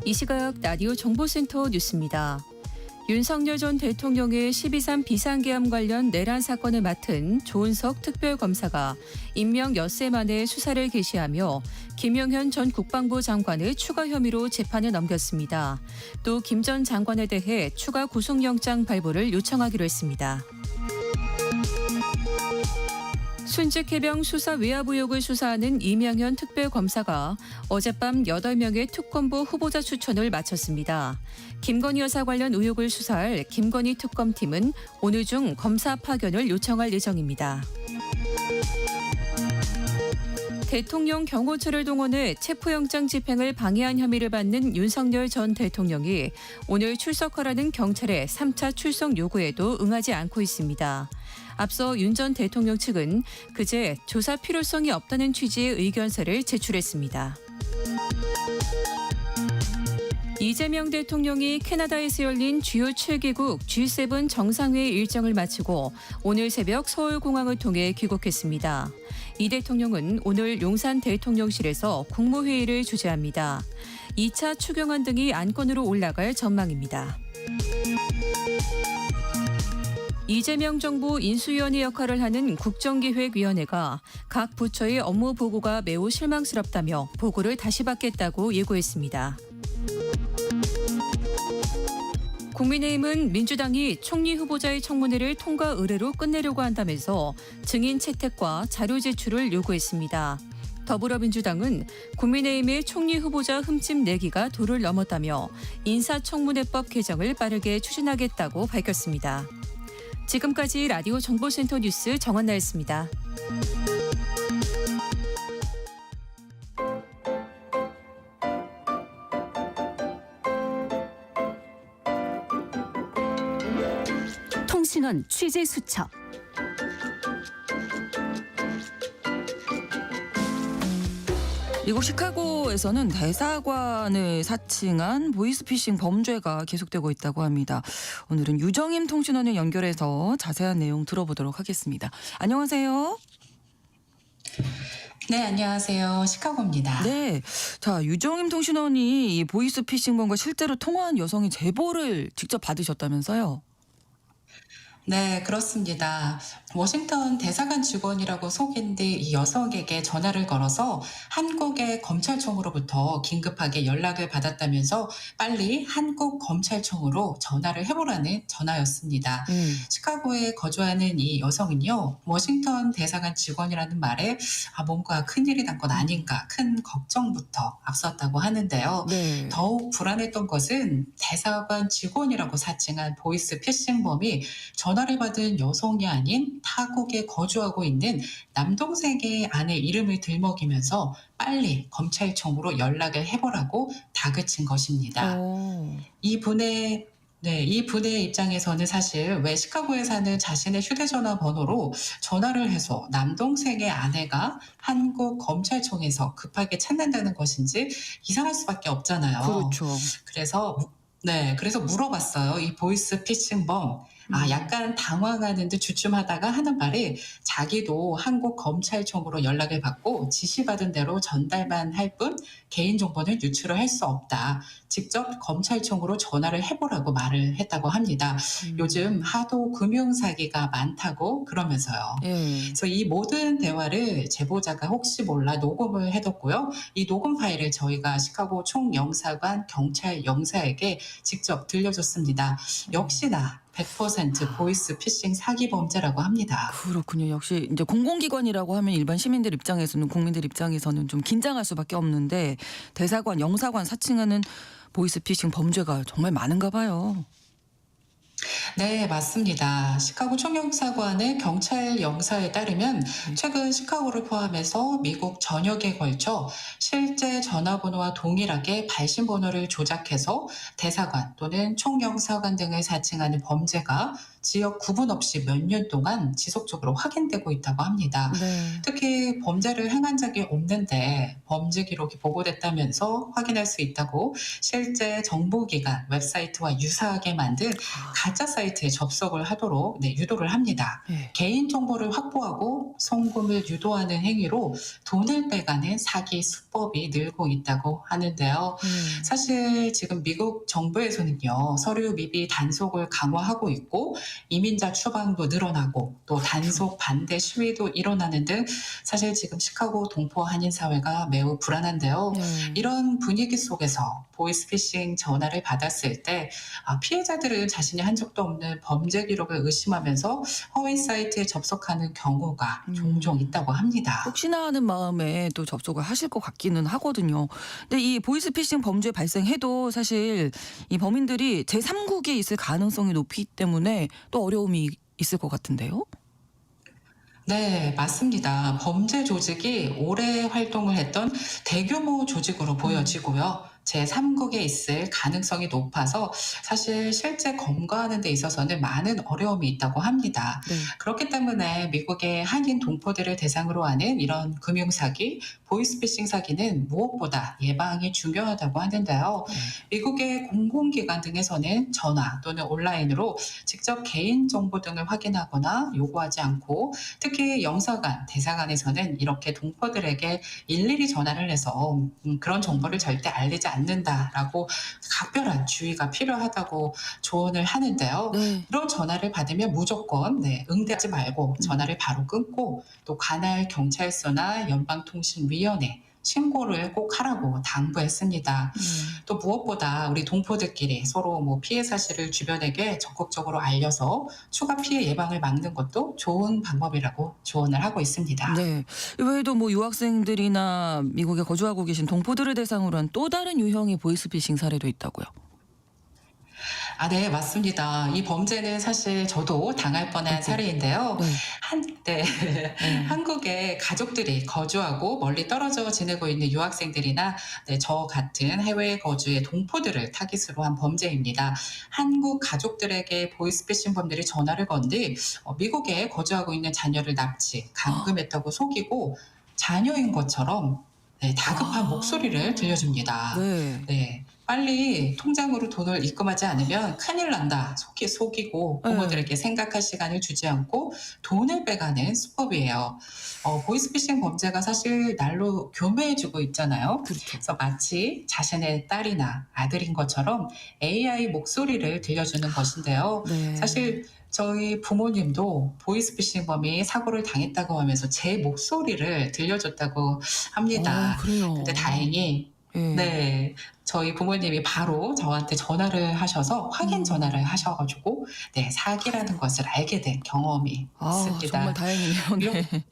이 시각 라디오 정보센터 뉴스입니다. 윤석열 전 대통령의 12.3 비상계엄 관련 내란 사건을 맡은 조은석 특별검사가 임명 엿새 만에 수사를 개시하며 김용현 전 국방부 장관을 추가 혐의로 재판에 넘겼습니다. 또 김 전 장관에 대해 추가 구속영장 발부를 요청하기로 했습니다. 순직 해병 수사 외압 의혹을 수사하는 이명현 특별검사가 어젯밤 8명의 특검보 후보자 추천을 마쳤습니다. 김건희 여사 관련 의혹을 수사할 김건희 특검팀은 오늘 중 검사 파견을 요청할 예정입니다. 대통령 경호처를 동원해 체포영장 집행을 방해한 혐의를 받는 윤석열 전 대통령이 오늘 출석하라는 경찰의 3차 출석 요구에도 응하지 않고 있습니다. 앞서 윤 전 대통령 측은 그제 조사 필요성이 없다는 취지의 의견서를 제출했습니다. 이재명 대통령이 캐나다에서 열린 주요 7개국 G7 정상회의 일정을 마치고 오늘 새벽 서울공항을 통해 귀국했습니다. 이 대통령은 오늘 용산 대통령실에서 국무회의를 주재합니다. 2차 추경안 등이 안건으로 올라갈 전망입니다. 이재명 정부 인수위원회 역할을 하는 국정기획위원회가 각 부처의 업무 보고가 매우 실망스럽다며 보고를 다시 받겠다고 예고했습니다. 국민의힘은 민주당이 총리 후보자의 청문회를 통과 의뢰로 끝내려고 한다면서 증인 채택과 자료 제출을 요구했습니다. 더불어민주당은 국민의힘의 총리 후보자 흠집 내기가 도를 넘었다며 인사청문회법 개정을 빠르게 추진하겠다고 밝혔습니다. 지금까지 라디오 정보센터 뉴스 정원나였습니다. 통신원 취재 수첩. 미국 시카고에서는 대사관을 사칭한 보이스피싱 범죄가 계속되고 있다고 합니다. 오늘은 유정임 통신원을 연결해서 자세한 내용 들어보도록 하겠습니다. 안녕하세요. 네, 안녕하세요. 시카고입니다. 네, 자 유정임 통신원이 이 보이스피싱범과 실제로 통화한 여성의 제보를 직접 받으셨다면서요? 네, 그렇습니다. 워싱턴 대사관 직원이라고 속인뒤 이 여성에게 전화를 걸어서 한국의 검찰청으로부터 긴급하게 연락을 받았다면서 빨리 한국 검찰청으로 전화를 해보라는 전화였습니다. 시카고에 거주하는 이 여성은요, 워싱턴 대사관 직원이라는 말에 뭔가 큰일이 난 건 아닌가 큰 걱정부터 앞섰다고 하는데요. 네. 더욱 불안했던 것은 대사관 직원이라고 사칭한 보이스피싱범이 전화를 받은 여성이 아닌 타국에 거주하고 있는 남동생의 아내 이름을 들먹이면서 빨리 검찰청으로 연락을 해보라고 다그친 것입니다. 이 분의 입장에서는 사실 왜 시카고에 사는 자신의 휴대전화 번호로 전화를 해서 남동생의 아내가 한국 검찰청에서 급하게 찾는다는 것인지 이상할 수밖에 없잖아요. 그렇죠. 그래서 물어봤어요. 이 보이스피싱범. 약간 당황하는 듯 주춤하다가 하는 말에 자기도 한국 검찰청으로 연락을 받고 지시받은 대로 전달만 할 뿐 개인정보는 유출을 할 수 없다. 직접 검찰청으로 전화를 해보라고 말을 했다고 합니다. 요즘 하도 금융사기가 많다고 그러면서요. 그래서 이 모든 대화를 제보자가 혹시 몰라 녹음을 해뒀고요. 이 녹음 파일을 저희가 시카고 총영사관 경찰 영사에게 직접 들려줬습니다. 역시나 100% 보이스피싱 사기 범죄라고 합니다. 그렇군요. 역시 이제 공공기관이라고 하면 일반 시민들 입장에서는 국민들 입장에서는 좀 긴장할 수밖에 없는데 대사관, 영사관 사칭하는 보이스피싱 범죄가 정말 많은가 봐요. 네, 맞습니다. 시카고 총영사관의 경찰 영사에 따르면 최근 시카고를 포함해서 미국 전역에 걸쳐 실제 전화번호와 동일하게 발신번호를 조작해서 대사관 또는 총영사관 등을 사칭하는 범죄가 지역 구분 없이 몇 년 동안 지속적으로 확인되고 있다고 합니다. 네. 특히 범죄를 행한 적이 없는데 범죄 기록이 보고됐다면서 확인할 수 있다고 실제 정보기관 웹사이트와 유사하게 만든 가짜 사이트에 접속을 하도록 유도를 합니다. 네. 개인정보를 확보하고 송금을 유도하는 행위로 돈을 빼가는 사기 수법이 늘고 있다고 하는데요. 사실 지금 미국 정부에서는요, 서류 미비 단속을 강화하고 있고 이민자 추방도 늘어나고 또 단속 반대 시위도 일어나는 등 사실 지금 시카고 동포 한인 사회가 매우 불안한데요. 네. 이런 분위기 속에서 보이스피싱 전화를 받았을 때 피해자들은 자신이 한 적도 없는 범죄 기록을 의심하면서 허위 사이트에 접속하는 경우가 종종 있다고 합니다. 혹시나 하는 마음에 또 접속을 하실 것 같기는 하거든요. 근데 이 보이스피싱 범죄 발생해도 사실 이 범인들이 제3국에 있을 가능성이 높기 때문에 또 어려움이 있을 것 같은데요. 네, 맞습니다. 범죄 조직이 오래 활동을 했던 대규모 조직으로 보여지고요. 제3국에 있을 가능성이 높아서 사실 실제 검거하는 데 있어서는 많은 어려움이 있다고 합니다. 네. 그렇기 때문에 미국의 한인 동포들을 대상으로 하는 이런 금융사기, 보이스피싱 사기는 무엇보다 예방이 중요하다고 하는데요. 미국의 공공기관 등에서는 전화 또는 온라인으로 직접 개인정보 등을 확인하거나 요구하지 않고 특히 영사관, 대사관에서는 이렇게 동포들에게 일일이 전화를 해서 그런 정보를 절대 알리지 않는다라고 각별한 주의가 필요하다고 조언을 하는데요. 네. 이런 전화를 받으면 무조건 응대하지 말고 전화를 바로 끊고 또 관할 경찰서나 연방통신위원회 신고를 꼭 하라고 당부했습니다. 또 무엇보다 우리 동포들끼리 서로 피해 사실을 주변에게 적극적으로 알려서 추가 피해 예방을 막는 것도 좋은 방법이라고 조언을 하고 있습니다. 네. 이외에도 유학생들이나 미국에 거주하고 계신 동포들을 대상으로 한 또 다른 유형의 보이스피싱 사례도 있다고요. 네, 맞습니다. 이 범죄는 사실 저도 당할 뻔한 사례인데요. 네. 한국에 가족들이 거주하고 멀리 떨어져 지내고 있는 유학생들이나 저 같은 해외 거주의 동포들을 타깃으로 한 범죄입니다. 한국 가족들에게 보이스피싱 범들이 전화를 건 뒤 미국에 거주하고 있는 자녀를 납치, 감금했다고 속이고 자녀인 것처럼 다급한 목소리를 들려줍니다. 네. 빨리 통장으로 돈을 입금하지 않으면 큰일 난다. 속이고 부모들에게 생각할 시간을 주지 않고 돈을 빼가는 수법이에요. 보이스피싱 범죄가 사실 날로 교묘해지고 있잖아요. 그래서 마치 자신의 딸이나 아들인 것처럼 AI 목소리를 들려주는 것인데요. 네. 사실 저희 부모님도 보이스피싱범이 사고를 당했다고 하면서 제 목소리를 들려줬다고 합니다. 그래요. 근데 다행히 저희 부모님이 바로 저한테 전화를 하셔서 확인 전화를 하셔가지고 사기라는 것을 알게 된 경험이 있습니다. 정말 다행이네요. 네.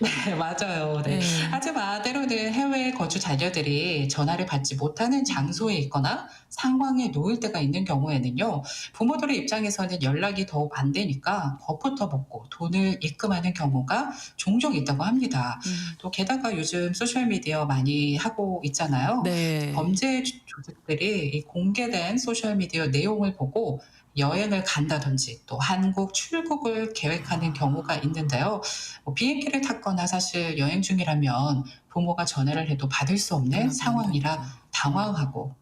네, 맞아요. 하지만 때로는 해외 거주 자녀들이 전화를 받지 못하는 장소에 있거나 상황에 놓일 때가 있는 경우에는요, 부모들의 입장에서는 연락이 더욱 안 되니까 법부터 먹고 돈을 입금하는 경우가 종종 있다고 합니다. 또 게다가 요즘 소셜미디어 많이 하고 있잖아요. 네. 범죄 조직들이 이 공개된 소셜미디어 내용을 보고 여행을 간다든지 또 한국 출국을 계획하는 경우가 있는데요. 비행기를 탔거나 사실 여행 중이라면 부모가 전화를 해도 받을 수 없는 상황이라 당황하고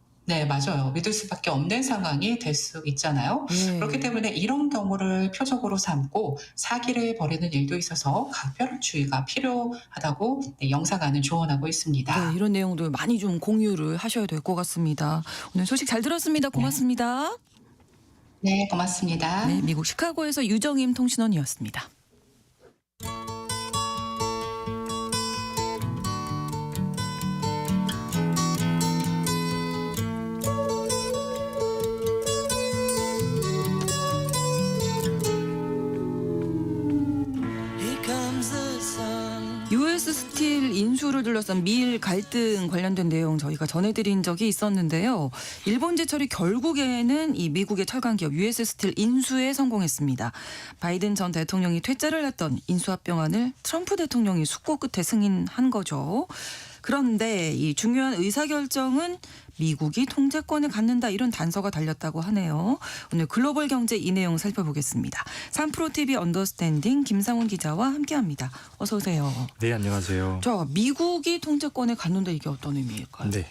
맞아요. 믿을 수밖에 없는 상황이 될 수 있잖아요. 그렇기 때문에 이런 경우를 표적으로 삼고 사기를 벌이는 일도 있어서 각별한 주의가 필요하다고 영사관은 조언하고 있습니다. 이런 내용들 많이 좀 공유를 하셔야 될 것 같습니다. 오늘 소식 잘 들었습니다. 고맙습니다. 네, 고맙습니다. 네, 미국 시카고에서 유정임 통신원이었습니다. US 스틸 인수 인수를 둘러싼 미일 갈등 관련된 내용 저희가 전해드린 적이 있었는데요. 일본 제철이 결국에는 이 미국의 철강 기업 US 스틸 인수에 성공했습니다. 바이든 전 대통령이 퇴짜를 냈던 인수합병안을 트럼프 대통령이 숙고 끝에 승인한 거죠. 그런데 이 중요한 의사결정은 미국이 통제권을 갖는다 이런 단서가 달렸다고 하네요. 오늘 글로벌 경제 이 내용 살펴보겠습니다. 3프로TV 언더스탠딩 김상훈 기자와 함께합니다. 어서 오세요. 네, 안녕하세요. 자, 미국이 통제권을 갖는다 이게 어떤 의미일까요? 네.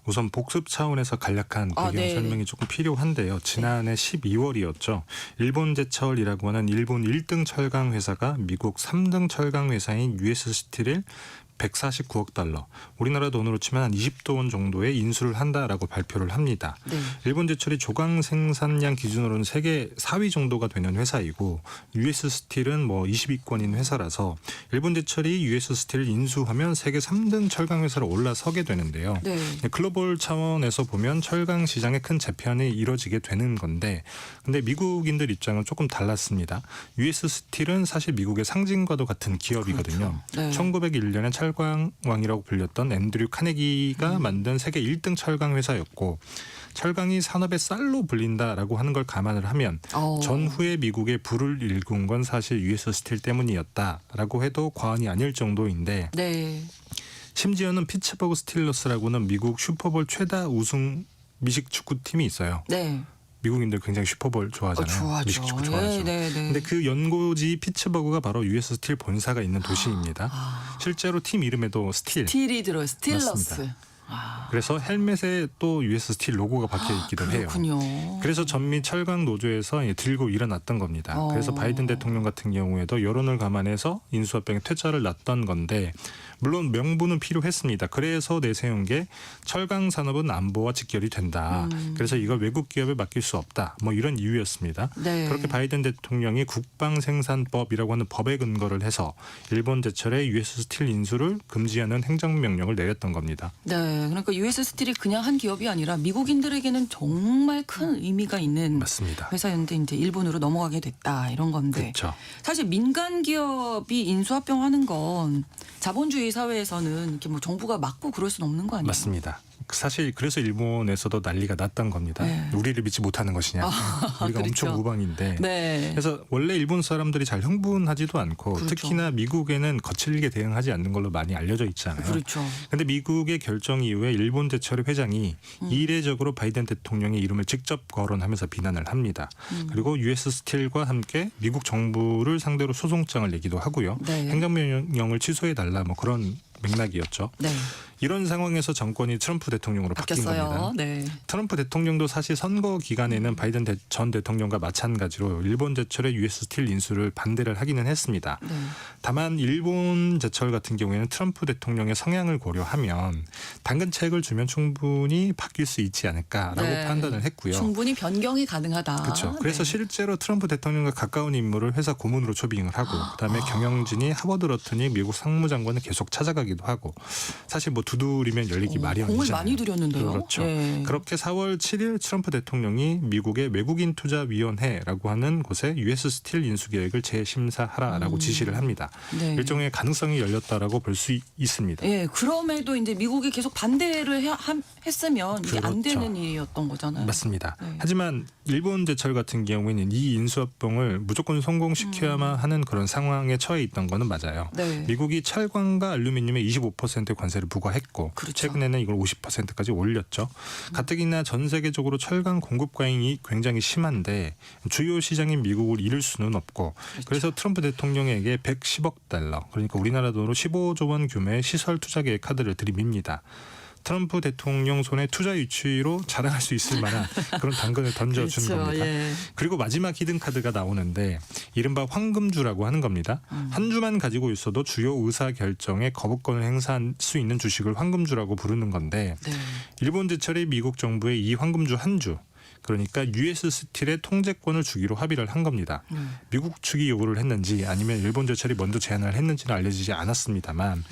우선 복습 차원에서 간략한 배경 네. 설명이 조금 필요한데요. 지난해 12월이었죠. 일본제철이라고 하는 일본 1등 철강 회사가 미국 3등 철강 회사인 US 스틸을 149억 달러, 우리나라 돈으로 치면 한 20조 원 정도의 인수를 한다라고 발표를 합니다. 네. 일본 제철이 조강 생산량 기준으로는 세계 4위 정도가 되는 회사이고 US 스틸은 뭐 20위권인 회사라서 일본 제철이 US 스틸을 인수하면 세계 3등 철강 회사로 올라서게 되는데요. 네. 글로벌 차원에서 보면 철강 시장의 큰 재편이 이뤄지게 되는 건데, 근데 미국인들 입장은 조금 달랐습니다. US 스틸은 사실 미국의 상징과도 같은 기업이거든요. 그렇죠. 네. 1901년에 철강왕이라고 불렸던 앤드류 카네기가 만든 세계 1등 철강 회사였고, 철강이 산업의 쌀로 불린다라고 하는 걸 감안을 하면 전후에 미국의 부를 일군 건 사실 US 스틸 때문이었다라고 해도 과언이 아닐 정도인데, 네. 심지어는 피츠버그 스틸러스라고는 미국 슈퍼볼 최다 우승 미식 축구팀이 있어요. 네. 미국인들 굉장히 슈퍼볼 좋아하잖아요. 좋아하죠. 미식 축구 좋아하죠. 네. 근데 그 연고지 피츠버그가 바로 US 스틸 본사가 있는 도시입니다. 실제로 팀 이름에도 스틸이 들어요. 스틸러스. 맞습니다. 그래서 헬멧에 또 US 스틸 로고가 박혀 있기도 해요. 그렇군요. 그래서 전미 철강 노조에서 들고 일어났던 겁니다. 그래서 바이든 대통령 같은 경우에도 여론을 감안해서 인수합병에 퇴짜를 놨던 건데, 물론 명분은 필요했습니다. 그래서 내세운 게 철강 산업은 안보와 직결이 된다. 그래서 이걸 외국 기업에 맡길 수 없다. 뭐 이런 이유였습니다. 네. 그렇게 바이든 대통령이 국방생산법이라고 하는 법에 근거를 해서 일본 제철의 US 스틸 인수를 금지하는 행정명령을 내렸던 겁니다. 네, 그러니까 US 스틸이 그냥 한 기업이 아니라 미국인들에게는 정말 큰 의미가 있는 맞습니다. 회사였는데 이제 일본으로 넘어가게 됐다 이런 건데. 그렇죠. 사실 민간 기업이 인수합병하는 건 자본주의 사회에서는 이렇게 뭐 정부가 막고 그럴 수는 없는 거 아니에요? 맞습니다. 사실 그래서 일본에서도 난리가 났던 겁니다. 네. 우리를 믿지 못하는 것이냐. 우리가 그렇죠. 엄청 우방인데. 네. 그래서 원래 일본 사람들이 잘 흥분하지도 않고 그렇죠. 특히나 미국에는 거칠게 대응하지 않는 걸로 많이 알려져 있잖아요. 그렇죠. 그런데 미국의 결정 이후에 일본 제철의 회장이 이례적으로 바이든 대통령의 이름을 직접 거론하면서 비난을 합니다. 그리고 US 스틸과 함께 미국 정부를 상대로 소송장을 내기도 하고요. 네. 행정명령을 취소해달라 뭐 그런 맥락이었죠. 네. 이런 상황에서 정권이 트럼프 대통령으로 바뀐 바뀌었어요. 겁니다. 네. 트럼프 대통령도 사실 선거 기간에는 바이든 전 대통령과 마찬가지로 일본 제철의 US 스틸 인수를 반대를 하기는 했습니다. 네. 다만 일본 제철 같은 경우에는 트럼프 대통령의 성향을 고려하면 당근책을 주면 충분히 바뀔 수 있지 않을까라고 네. 판단을 했고요. 충분히 변경이 가능하다. 그렇죠. 그래서 네. 실제로 트럼프 대통령과 가까운 인물을 회사 고문으로 초빙을 하고, 그다음에 경영진이 하버드 러튼이 미국 상무장관을 계속 찾아가기도 하고, 사실 뭐 두드리면 열리기 마련이잖아요. 공을 많이 들였는데요. 그렇죠. 네. 그렇게 4월 7일 트럼프 대통령이 미국의 외국인 투자위원회라고 하는 곳에 US 스틸 인수 계획을 재심사하라라고 지시를 합니다. 네. 일종의 가능성이 열렸다라고 볼 수 있습니다. 예, 그럼에도 이제 미국이 계속 반대를 했으면 이게 안 그렇죠. 되는 일이었던 거잖아요. 맞습니다. 네. 하지만 일본 제철 같은 경우에는 이 인수합병을 무조건 성공시켜야만 하는 그런 상황에 처해 있던 거는 맞아요. 네. 미국이 철강과 알루미늄에 25% 관세를 부과했고, 그렇죠. 최근에는 이걸 50%까지 올렸죠. 가뜩이나 전 세계적으로 철강 공급 과잉이 굉장히 심한데 주요 시장인 미국을 잃을 수는 없고, 그래서 트럼프 대통령에게 110억 달러, 그러니까 우리나라 돈으로 15조 원 규모의 시설 투자 계획 카드를 들이밉니다. 트럼프 대통령 손에 투자 유치로 자랑할 수 있을 만한 그런 당근을 던져주는 그렇죠. 겁니다. 예. 그리고 마지막 히든 카드가 나오는데 이른바 황금주라고 하는 겁니다. 한 주만 가지고 있어도 주요 의사 결정에 거부권을 행사할 수 있는 주식을 황금주라고 부르는 건데, 네. 일본 제철이 미국 정부의 이 황금주 한 주, 그러니까 US 스틸의 통제권을 주기로 합의를 한 겁니다. 미국 측이 요구를 했는지 아니면 일본 제철이 먼저 제안을 했는지는 알려지지 않았습니다만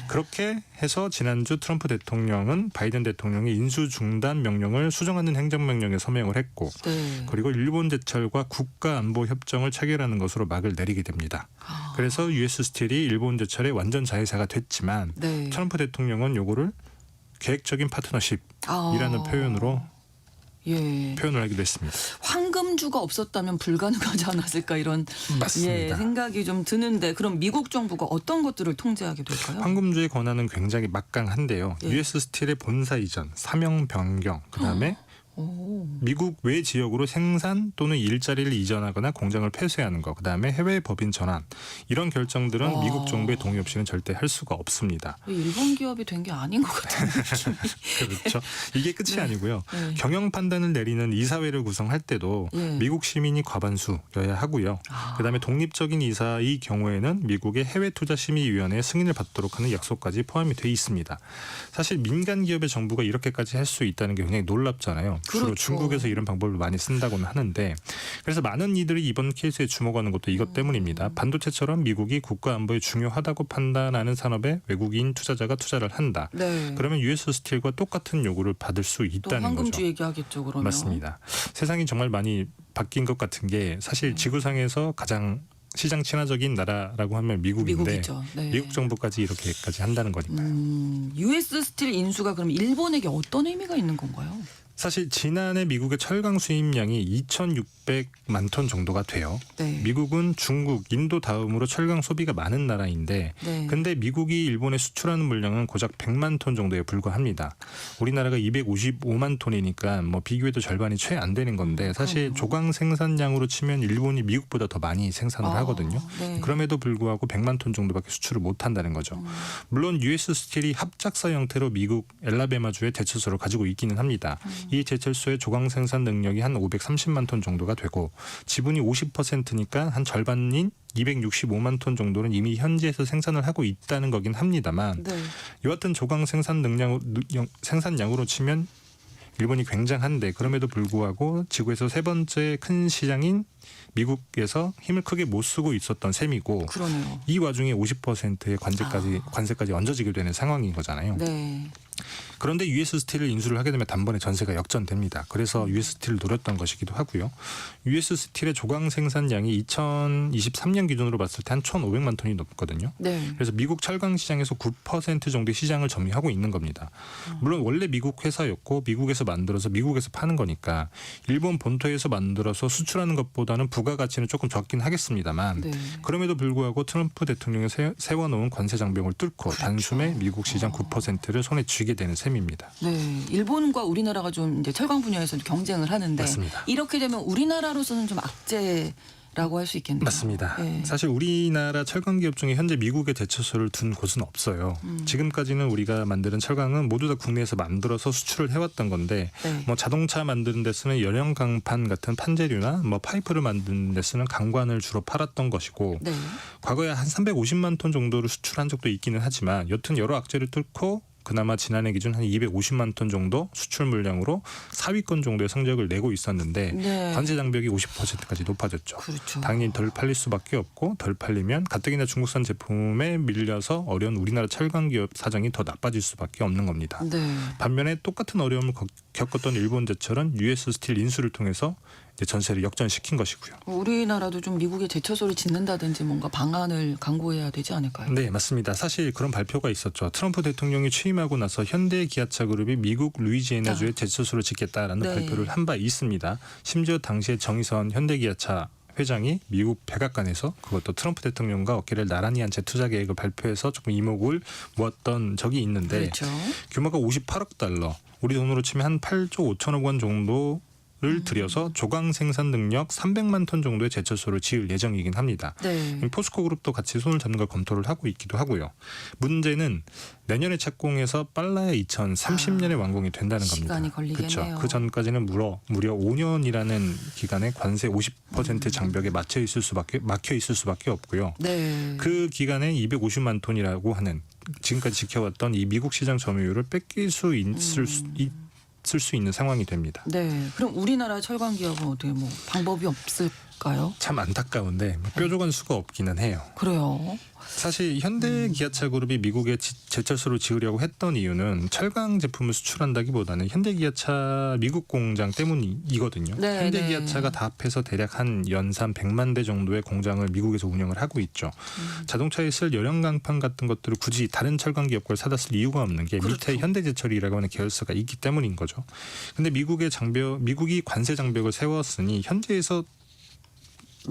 그렇게 해서 지난주 트럼프 대통령은 바이든 대통령의 인수 중단 명령을 수정하는 행정명령에 서명을 했고 네. 그리고 일본 제철과 국가안보협정을 체결하는 것으로 막을 내리게 됩니다. 그래서 US 스틸이 일본 제철의 완전 자회사가 됐지만 네. 트럼프 대통령은 요거를 계획적인 파트너십이라는 표현으로 예. 표현을 하기도 했습니다. 황금주가 없었다면 불가능하지 않았을까 이런 맞습니다. 예, 생각이 좀 드는데 그럼 미국 정부가 어떤 것들을 통제하게 될까요? 황금주의 권한은 굉장히 막강한데요. 예. US 스틸의 본사 이전, 사명 변경, 그다음에 오. 미국 외 지역으로 생산 또는 일자리를 이전하거나 공장을 폐쇄하는 것, 그다음에 해외 법인 전환 이런 결정들은 와. 미국 정부의 동의 없이는 절대 할 수가 없습니다. 일본 기업이 된 게 아닌 것 같은 느낌이. 그렇죠. 이게 끝이 네. 아니고요. 네. 경영 판단을 내리는 이사회를 구성할 때도 예. 미국 시민이 과반수여야 하고요. 그다음에 독립적인 이사의 경우에는 미국의 해외투자심의위원회의 승인을 받도록 하는 약속까지 포함이 돼 있습니다. 사실 민간 기업의 정부가 이렇게까지 할 수 있다는 게 굉장히 놀랍잖아요. 주로 그렇죠. 중국에서 이런 방법을 많이 쓴다고는 하는데 그래서 많은 이들이 이번 케이스에 주목하는 것도 이것 때문입니다. 반도체처럼 미국이 국가안보에 중요하다고 판단하는 산업에 외국인 투자자가 투자를 한다. 네. 그러면 US 스틸과 똑같은 요구를 받을 수 또 있다는 황금주 거죠. 얘기하겠죠 그러면. 맞습니다. 세상이 정말 많이 바뀐 것 같은 게 사실 지구상에서 가장 시장 친화적인 나라라고 하면 미국인데 미국이죠. 네. 미국 정부까지 이렇게까지 한다는 거니까요. US 스틸 인수가 그럼 일본에게 어떤 의미가 있는 건가요? 사실 지난해 미국의 철강 수입량이 2,600만 톤 정도가 돼요. 네. 미국은 중국, 인도 다음으로 철강 소비가 많은 나라인데 네. 근데 미국이 일본에 수출하는 물량은 고작 100만 톤 정도에 불과합니다. 우리나라가 255만 톤이니까 뭐 비교해도 절반이 채 안 되는 건데 사실 그럼요. 조강 생산량으로 치면 일본이 미국보다 더 많이 생산을 하거든요. 네. 그럼에도 불구하고 100만 톤 정도밖에 수출을 못 한다는 거죠. 물론 US 스틸이 합작사 형태로 미국 엘라베마주에 제철소를 가지고 있기는 합니다. 이 제철소의 조강 생산 능력이 한 530만 톤 정도가 되고 지분이 50%니까 한 절반인 265만 톤 정도는 이미 현지에서 생산을 하고 있다는 거긴 합니다만 네. 여하튼 조강 생산량으로 치면 일본이 굉장한데 그럼에도 불구하고 지구에서 세 번째 큰 시장인 미국에서 힘을 크게 못 쓰고 있었던 셈이고 그러네요. 이 와중에 50%의 관세까지 얹어지게 되는 상황인 거잖아요. 네. 그런데 US 스틸을 인수를 하게 되면 단번에 전세가 역전됩니다. 그래서 US 스틸을 노렸던 것이기도 하고요. US 스틸의 조강 생산량이 2023년 기준으로 봤을 때 한 1,500만 톤이 넘거든요. 네. 그래서 미국 철강 시장에서 9% 정도의 시장을 점유하고 있는 겁니다. 물론 원래 미국 회사였고 미국에서 만들어서 미국에서 파는 거니까 일본 본토에서 만들어서 수출하는 것보다는 부가가치는 조금 적긴 하겠습니다만 네. 그럼에도 불구하고 트럼프 대통령이 세워놓은 관세 장벽을 뚫고 그렇죠. 단숨에 미국 시장 9%를 손에 쥐게 되는 셈입니다. 네, 일본과 우리나라가 좀 이제 철강 분야에서 경쟁을 하는데 맞습니다. 이렇게 되면 우리나라로서는 좀 악재라고 할 수 있겠네요. 맞습니다. 네. 사실 우리나라 철강 기업 중에 현재 미국에 제철소를 둔 곳은 없어요. 지금까지는 우리가 만드는 철강은 모두 다 국내에서 만들어서 수출을 해왔던 건데 네. 뭐 자동차 만드는 데 쓰는 연형 강판 같은 판재료나 뭐 파이프를 만드는 데 쓰는 강관을 주로 팔았던 것이고 네. 과거에 한 350만 톤 정도를 수출한 적도 있기는 하지만 여튼 여러 악재를 뚫고 그나마 지난해 기준 한 250만 톤 정도 수출 물량으로 4위권 정도의 성적을 내고 있었는데 네. 관세 장벽이 50%까지 높아졌죠. 그렇죠. 당연히 덜 팔릴 수밖에 없고 덜 팔리면 가뜩이나 중국산 제품에 밀려서 어려운 우리나라 철강 기업 사정이 더 나빠질 수밖에 없는 겁니다. 네. 반면에 똑같은 어려움을 겪었던 일본 제철은 US 스틸 인수를 통해서 이제 전세를 역전시킨 것이고요. 우리나라도 좀 미국에 제철소를 짓는다든지 뭔가 방안을 강구해야 되지 않을까요? 네, 맞습니다. 사실 그런 발표가 있었죠. 트럼프 대통령이 취임하고 나서 현대 기아차 그룹이 미국 루이지애나주에 제철소를 짓겠다라는 네. 발표를 한 바 있습니다. 심지어 당시에 정의선 현대 기아차 회장이 미국 백악관에서 그것도 트럼프 대통령과 어깨를 나란히 한 채 투자 계획을 발표해서 조금 이목을 모았던 적이 있는데 그렇죠. 규모가 58억 달러, 우리 돈으로 치면 한 8조 5천억 원 정도 를 들여서 조강 생산 능력 300만 톤 정도의 제철소를 지을 예정이긴 합니다. 네. 포스코 그룹도 같이 손을 잡는 걸 검토를 하고 있기도 하고요. 문제는 내년에 착공해서 빨라야 2030년에 완공이 된다는 겁니다. 시간이 걸리겠네요. 그렇죠. 그 전까지는 무려 5년이라는 기간에 관세 50% 장벽에 막혀 있을 수밖에 없고요. 네. 그 기간에 250만 톤이라고 하는 지금까지 지켜왔던 이 미국 시장 점유율을 뺏길 수 쓸 수 있는 상황이 됩니다. 네. 그럼 우리나라 철강 기업은 어떻게 뭐 방법이 없을까요? 참 안타까운데 뾰족한 수가 없기는 해요. 그래요. 사실 현대기아차그룹이 미국에 제철소를 지으려고 했던 이유는 철강 제품을 수출한다기보다는 현대기아차 미국 공장 때문이거든요. 네, 현대기아차가 다 합해서 대략 한 연산 100만 대 정도의 공장을 미국에서 운영을 하고 있죠. 자동차에 쓸 열연 강판 같은 것들을 굳이 다른 철강 기업 걸 사다 쓸 이유가 없는 게 그렇죠. 밑에 현대제철이라고 하는 계열사가 있기 때문인 거죠. 근데 미국이 관세 장벽을 세웠으니 현지에서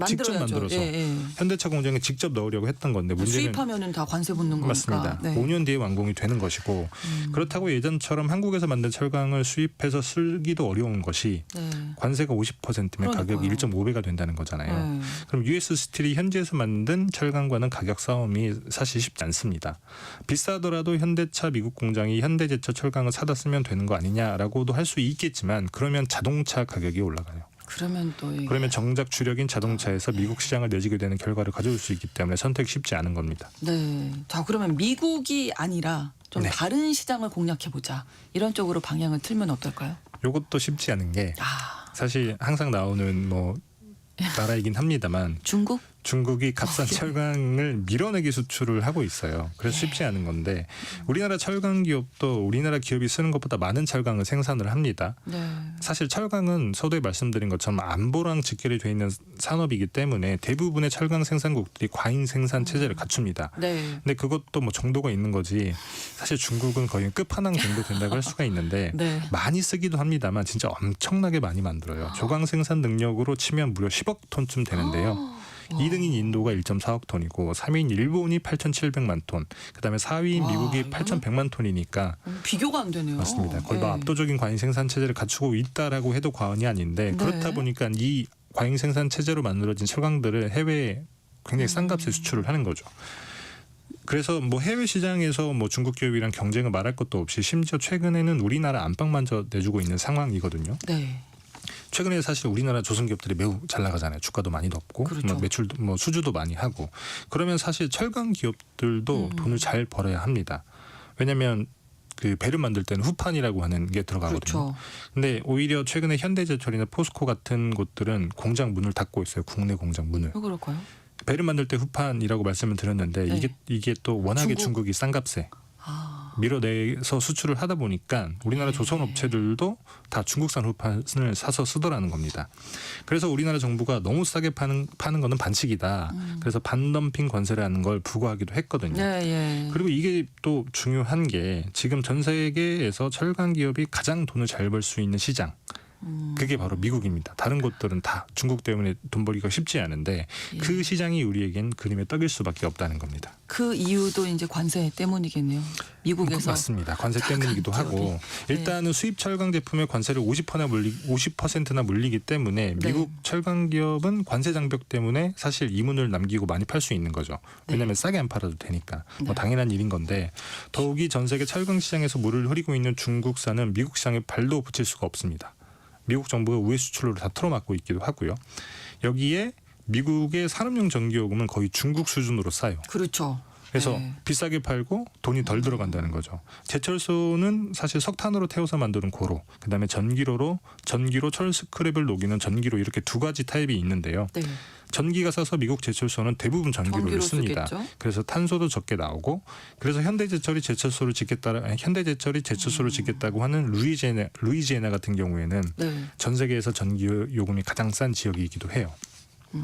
직접 만들어야죠. 만들어서 현대차 공장에 직접 넣으려고 했던 건데 문제는 수입하면은 다 관세 붙는 거니까. 맞습니다. 네. 5년 뒤에 완공이 되는 것이고 그렇다고 예전처럼 한국에서 만든 철강을 수입해서 쓰기도 어려운 것이 네. 관세가 50%면 가격이 그러니까요. 1.5배가 된다는 거잖아요. 네. 그럼 US 스틸이 현지에서 만든 철강과는 가격 싸움이 사실 쉽지 않습니다. 비싸더라도 현대차 미국 공장이 현대제철 철강을 사다 쓰면 되는 거 아니냐라고도 할 수 있겠지만 그러면 자동차 가격이 올라가요. 그러면 또 이게 그러면 정작 주력인 자동차에서 미국 시장을 내지게 되는 결과를 가져올 수 있기 때문에 선택이 쉽지 않은 겁니다. 네. 자, 그러면 미국이 아니라 좀 네. 다른 시장을 공략해 보자. 이런 쪽으로 방향을 틀면 어떨까요? 이것도 쉽지 않은 게 사실 항상 나오는 뭐 나라이긴 합니다만 중국? 중국이 값싼 철강을 밀어내기 수출을 하고 있어요. 그래서 쉽지 않은 건데 우리나라 철강 기업도 우리나라 기업이 쓰는 것보다 많은 철강을 생산을 합니다. 네. 사실 철강은 서두에 말씀드린 것처럼 안보랑 직결이 돼 있는 산업이기 때문에 대부분의 철강 생산국들이 과잉 생산 체제를 갖춥니다. 네. 근데 그것도 뭐 정도가 있는 거지. 사실 중국은 거의 끝판왕 정도 된다고 할 수가 있는데 네. 많이 쓰기도 합니다만 진짜 엄청나게 많이 만들어요. 조강 생산 능력으로 치면 무려 10억 톤쯤 되는데요. 2등인 인도가 1.4억 톤이고 3위인 일본이 8,700만 톤, 그다음에 4위인 미국이 이거는 8,100만 톤이니까 비교가 안 되네요. 맞습니다. 거의 뭐 네. 압도적인 과잉 생산 체제를 갖추고 있다라고 해도 과언이 아닌데 네. 그렇다 보니까 이 과잉 생산 체제로 만들어진 철강들을 해외에 굉장히 싼 값에 수출을 하는 거죠. 그래서 뭐 해외 시장에서 뭐 중국 기업이랑 경쟁을 말할 것도 없이 심지어 최근에는 우리나라 안팎마저 내주고 있는 상황이거든요. 네. 최근에 사실 우리나라 조선 기업들이 매우 잘 나가잖아요. 주가도 많이 높고 그렇죠. 뭐 매출도 뭐 수주도 많이 하고 그러면 사실 철강 기업들도 돈을 잘 벌어야 합니다. 왜냐하면 그 배를 만들 때는 후판이라고 하는 게 들어가거든요. 그렇죠. 근데 오히려 최근에 현대제철이나 포스코 같은 곳들은 공장 문을 닫고 있어요. 국내 공장 문을. 왜 그럴까요? 배를 만들 때 후판이라고 말씀을 드렸는데 네. 이게 또 워낙에 중국이 싼 값에 아. 밀어내서 수출을 하다 보니까 우리나라 조선 업체들도 다 중국산 후판을 사서 쓰더라는 겁니다. 그래서 우리나라 정부가 너무 싸게 파는 거는 반칙이다. 그래서 반덤핑 관세를 하는 걸 부과하기도 했거든요. 네, 예. 그리고 이게 또 중요한 게 지금 전 세계에서 철강 기업이 가장 돈을 잘 벌 수 있는 시장. 그게 바로 미국입니다. 다른 곳들은 다 중국 때문에 돈 벌기가 쉽지 않은데 그 시장이 우리에겐 그림의 떡일 수밖에 없다는 겁니다. 그 이유도 이제 관세 때문이겠네요. 미국에서. 맞습니다. 관세 때문이기도 하고 일단은 수입 철강 제품의 관세를 50%나 물리기 때문에 미국 철강 기업은 관세 장벽 때문에 사실 이문을 남기고 많이 팔 수 있는 거죠. 왜냐하면 싸게 안 팔아도 되니까. 뭐 당연한 일인 건데 더욱이 전 세계 철강 시장에서 물을 흐리고 있는 중국산은 미국 시장에 발도 붙일 수가 없습니다. 미국 정부가 우회 수출로 다 틀어막고 있기도 하고요. 여기에 미국의 산업용 전기요금은 거의 중국 수준으로 싸요. 그렇죠. 그래서 네. 비싸게 팔고 돈이 덜 들어간다는 거죠. 제철소는 사실 석탄으로 태워서 만드는 고로, 그다음에 전기로 철 스크랩을 녹이는 전기로 이렇게 두 가지 타입이 있는데요. 네. 전기가 싸서 미국 제철소는 대부분 전기로를 씁니다. 쓰겠죠? 그래서 탄소도 적게 나오고 그래서 현대제철이 제철소를 짓겠다고 하는 루이지애나 같은 경우에는 네. 전 세계에서 전기 요금이 가장 싼 지역이기도 해요.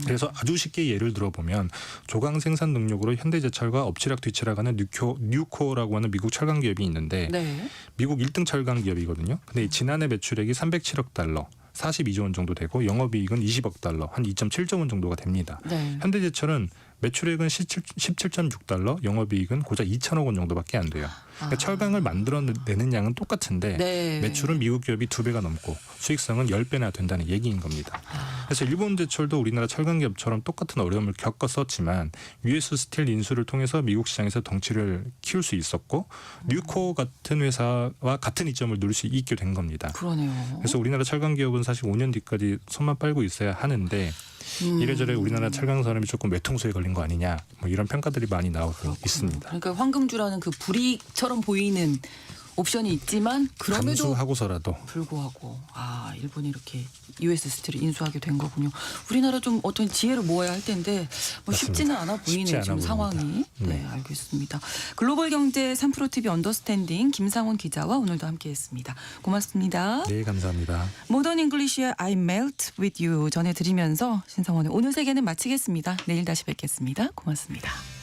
그래서 아주 쉽게 예를 들어보면 조강 생산 능력으로 현대제철과 엎치락뒤치락하는 뉴코어라고 하는 미국 철강 기업이 있는데 네. 미국 1등 철강 기업이거든요. 근데 지난해 매출액이 307억 달러, 42조 원 정도 되고 영업이익은 20억 달러, 한 2.7조 원 정도가 됩니다. 네. 현대제철은 매출액은 17.6달러, 영업이익은 고작 2천억 원 정도밖에 안 돼요. 그러니까 철강을 만들어내는 양은 똑같은데 네. 매출은 미국 기업이 2배가 넘고 수익성은 10배나 된다는 얘기인 겁니다. 그래서 일본 제철도 우리나라 철강 기업처럼 똑같은 어려움을 겪었었지만 US 스틸 인수를 통해서 미국 시장에서 덩치를 키울 수 있었고 뉴코어 같은 회사와 같은 이점을 누릴 수 있게 된 겁니다. 그러네요. 그래서 우리나라 철강 기업은 사실 5년 뒤까지 손만 빨고 있어야 하는데 이래저래 우리나라 철강 산업이 조금 외통수에 걸린 거 아니냐 뭐 이런 평가들이 많이 나오고 있습니다. 그러니까 황금주라는 그 불이처럼 보이는 옵션이 있지만 그럼에도 감수하고서라도 불구하고 일본이 이렇게 US 스틸을 인수하게 된 거군요. 우리나라 좀 어떤 지혜를 모아야 할 텐데 뭐 쉽지는 않아 보이네요. 쉽지 지금 않아 상황이. 보입니다. 네, 알겠습니다. 글로벌 경제 3프로 TV 언더스탠딩 김상원 기자와 오늘도 함께했습니다. 고맙습니다. 네, 감사합니다. 모던 잉글리시의 I melt with you 전해드리면서 신성원의 오늘 세계는 마치겠습니다. 내일 다시 뵙겠습니다. 고맙습니다.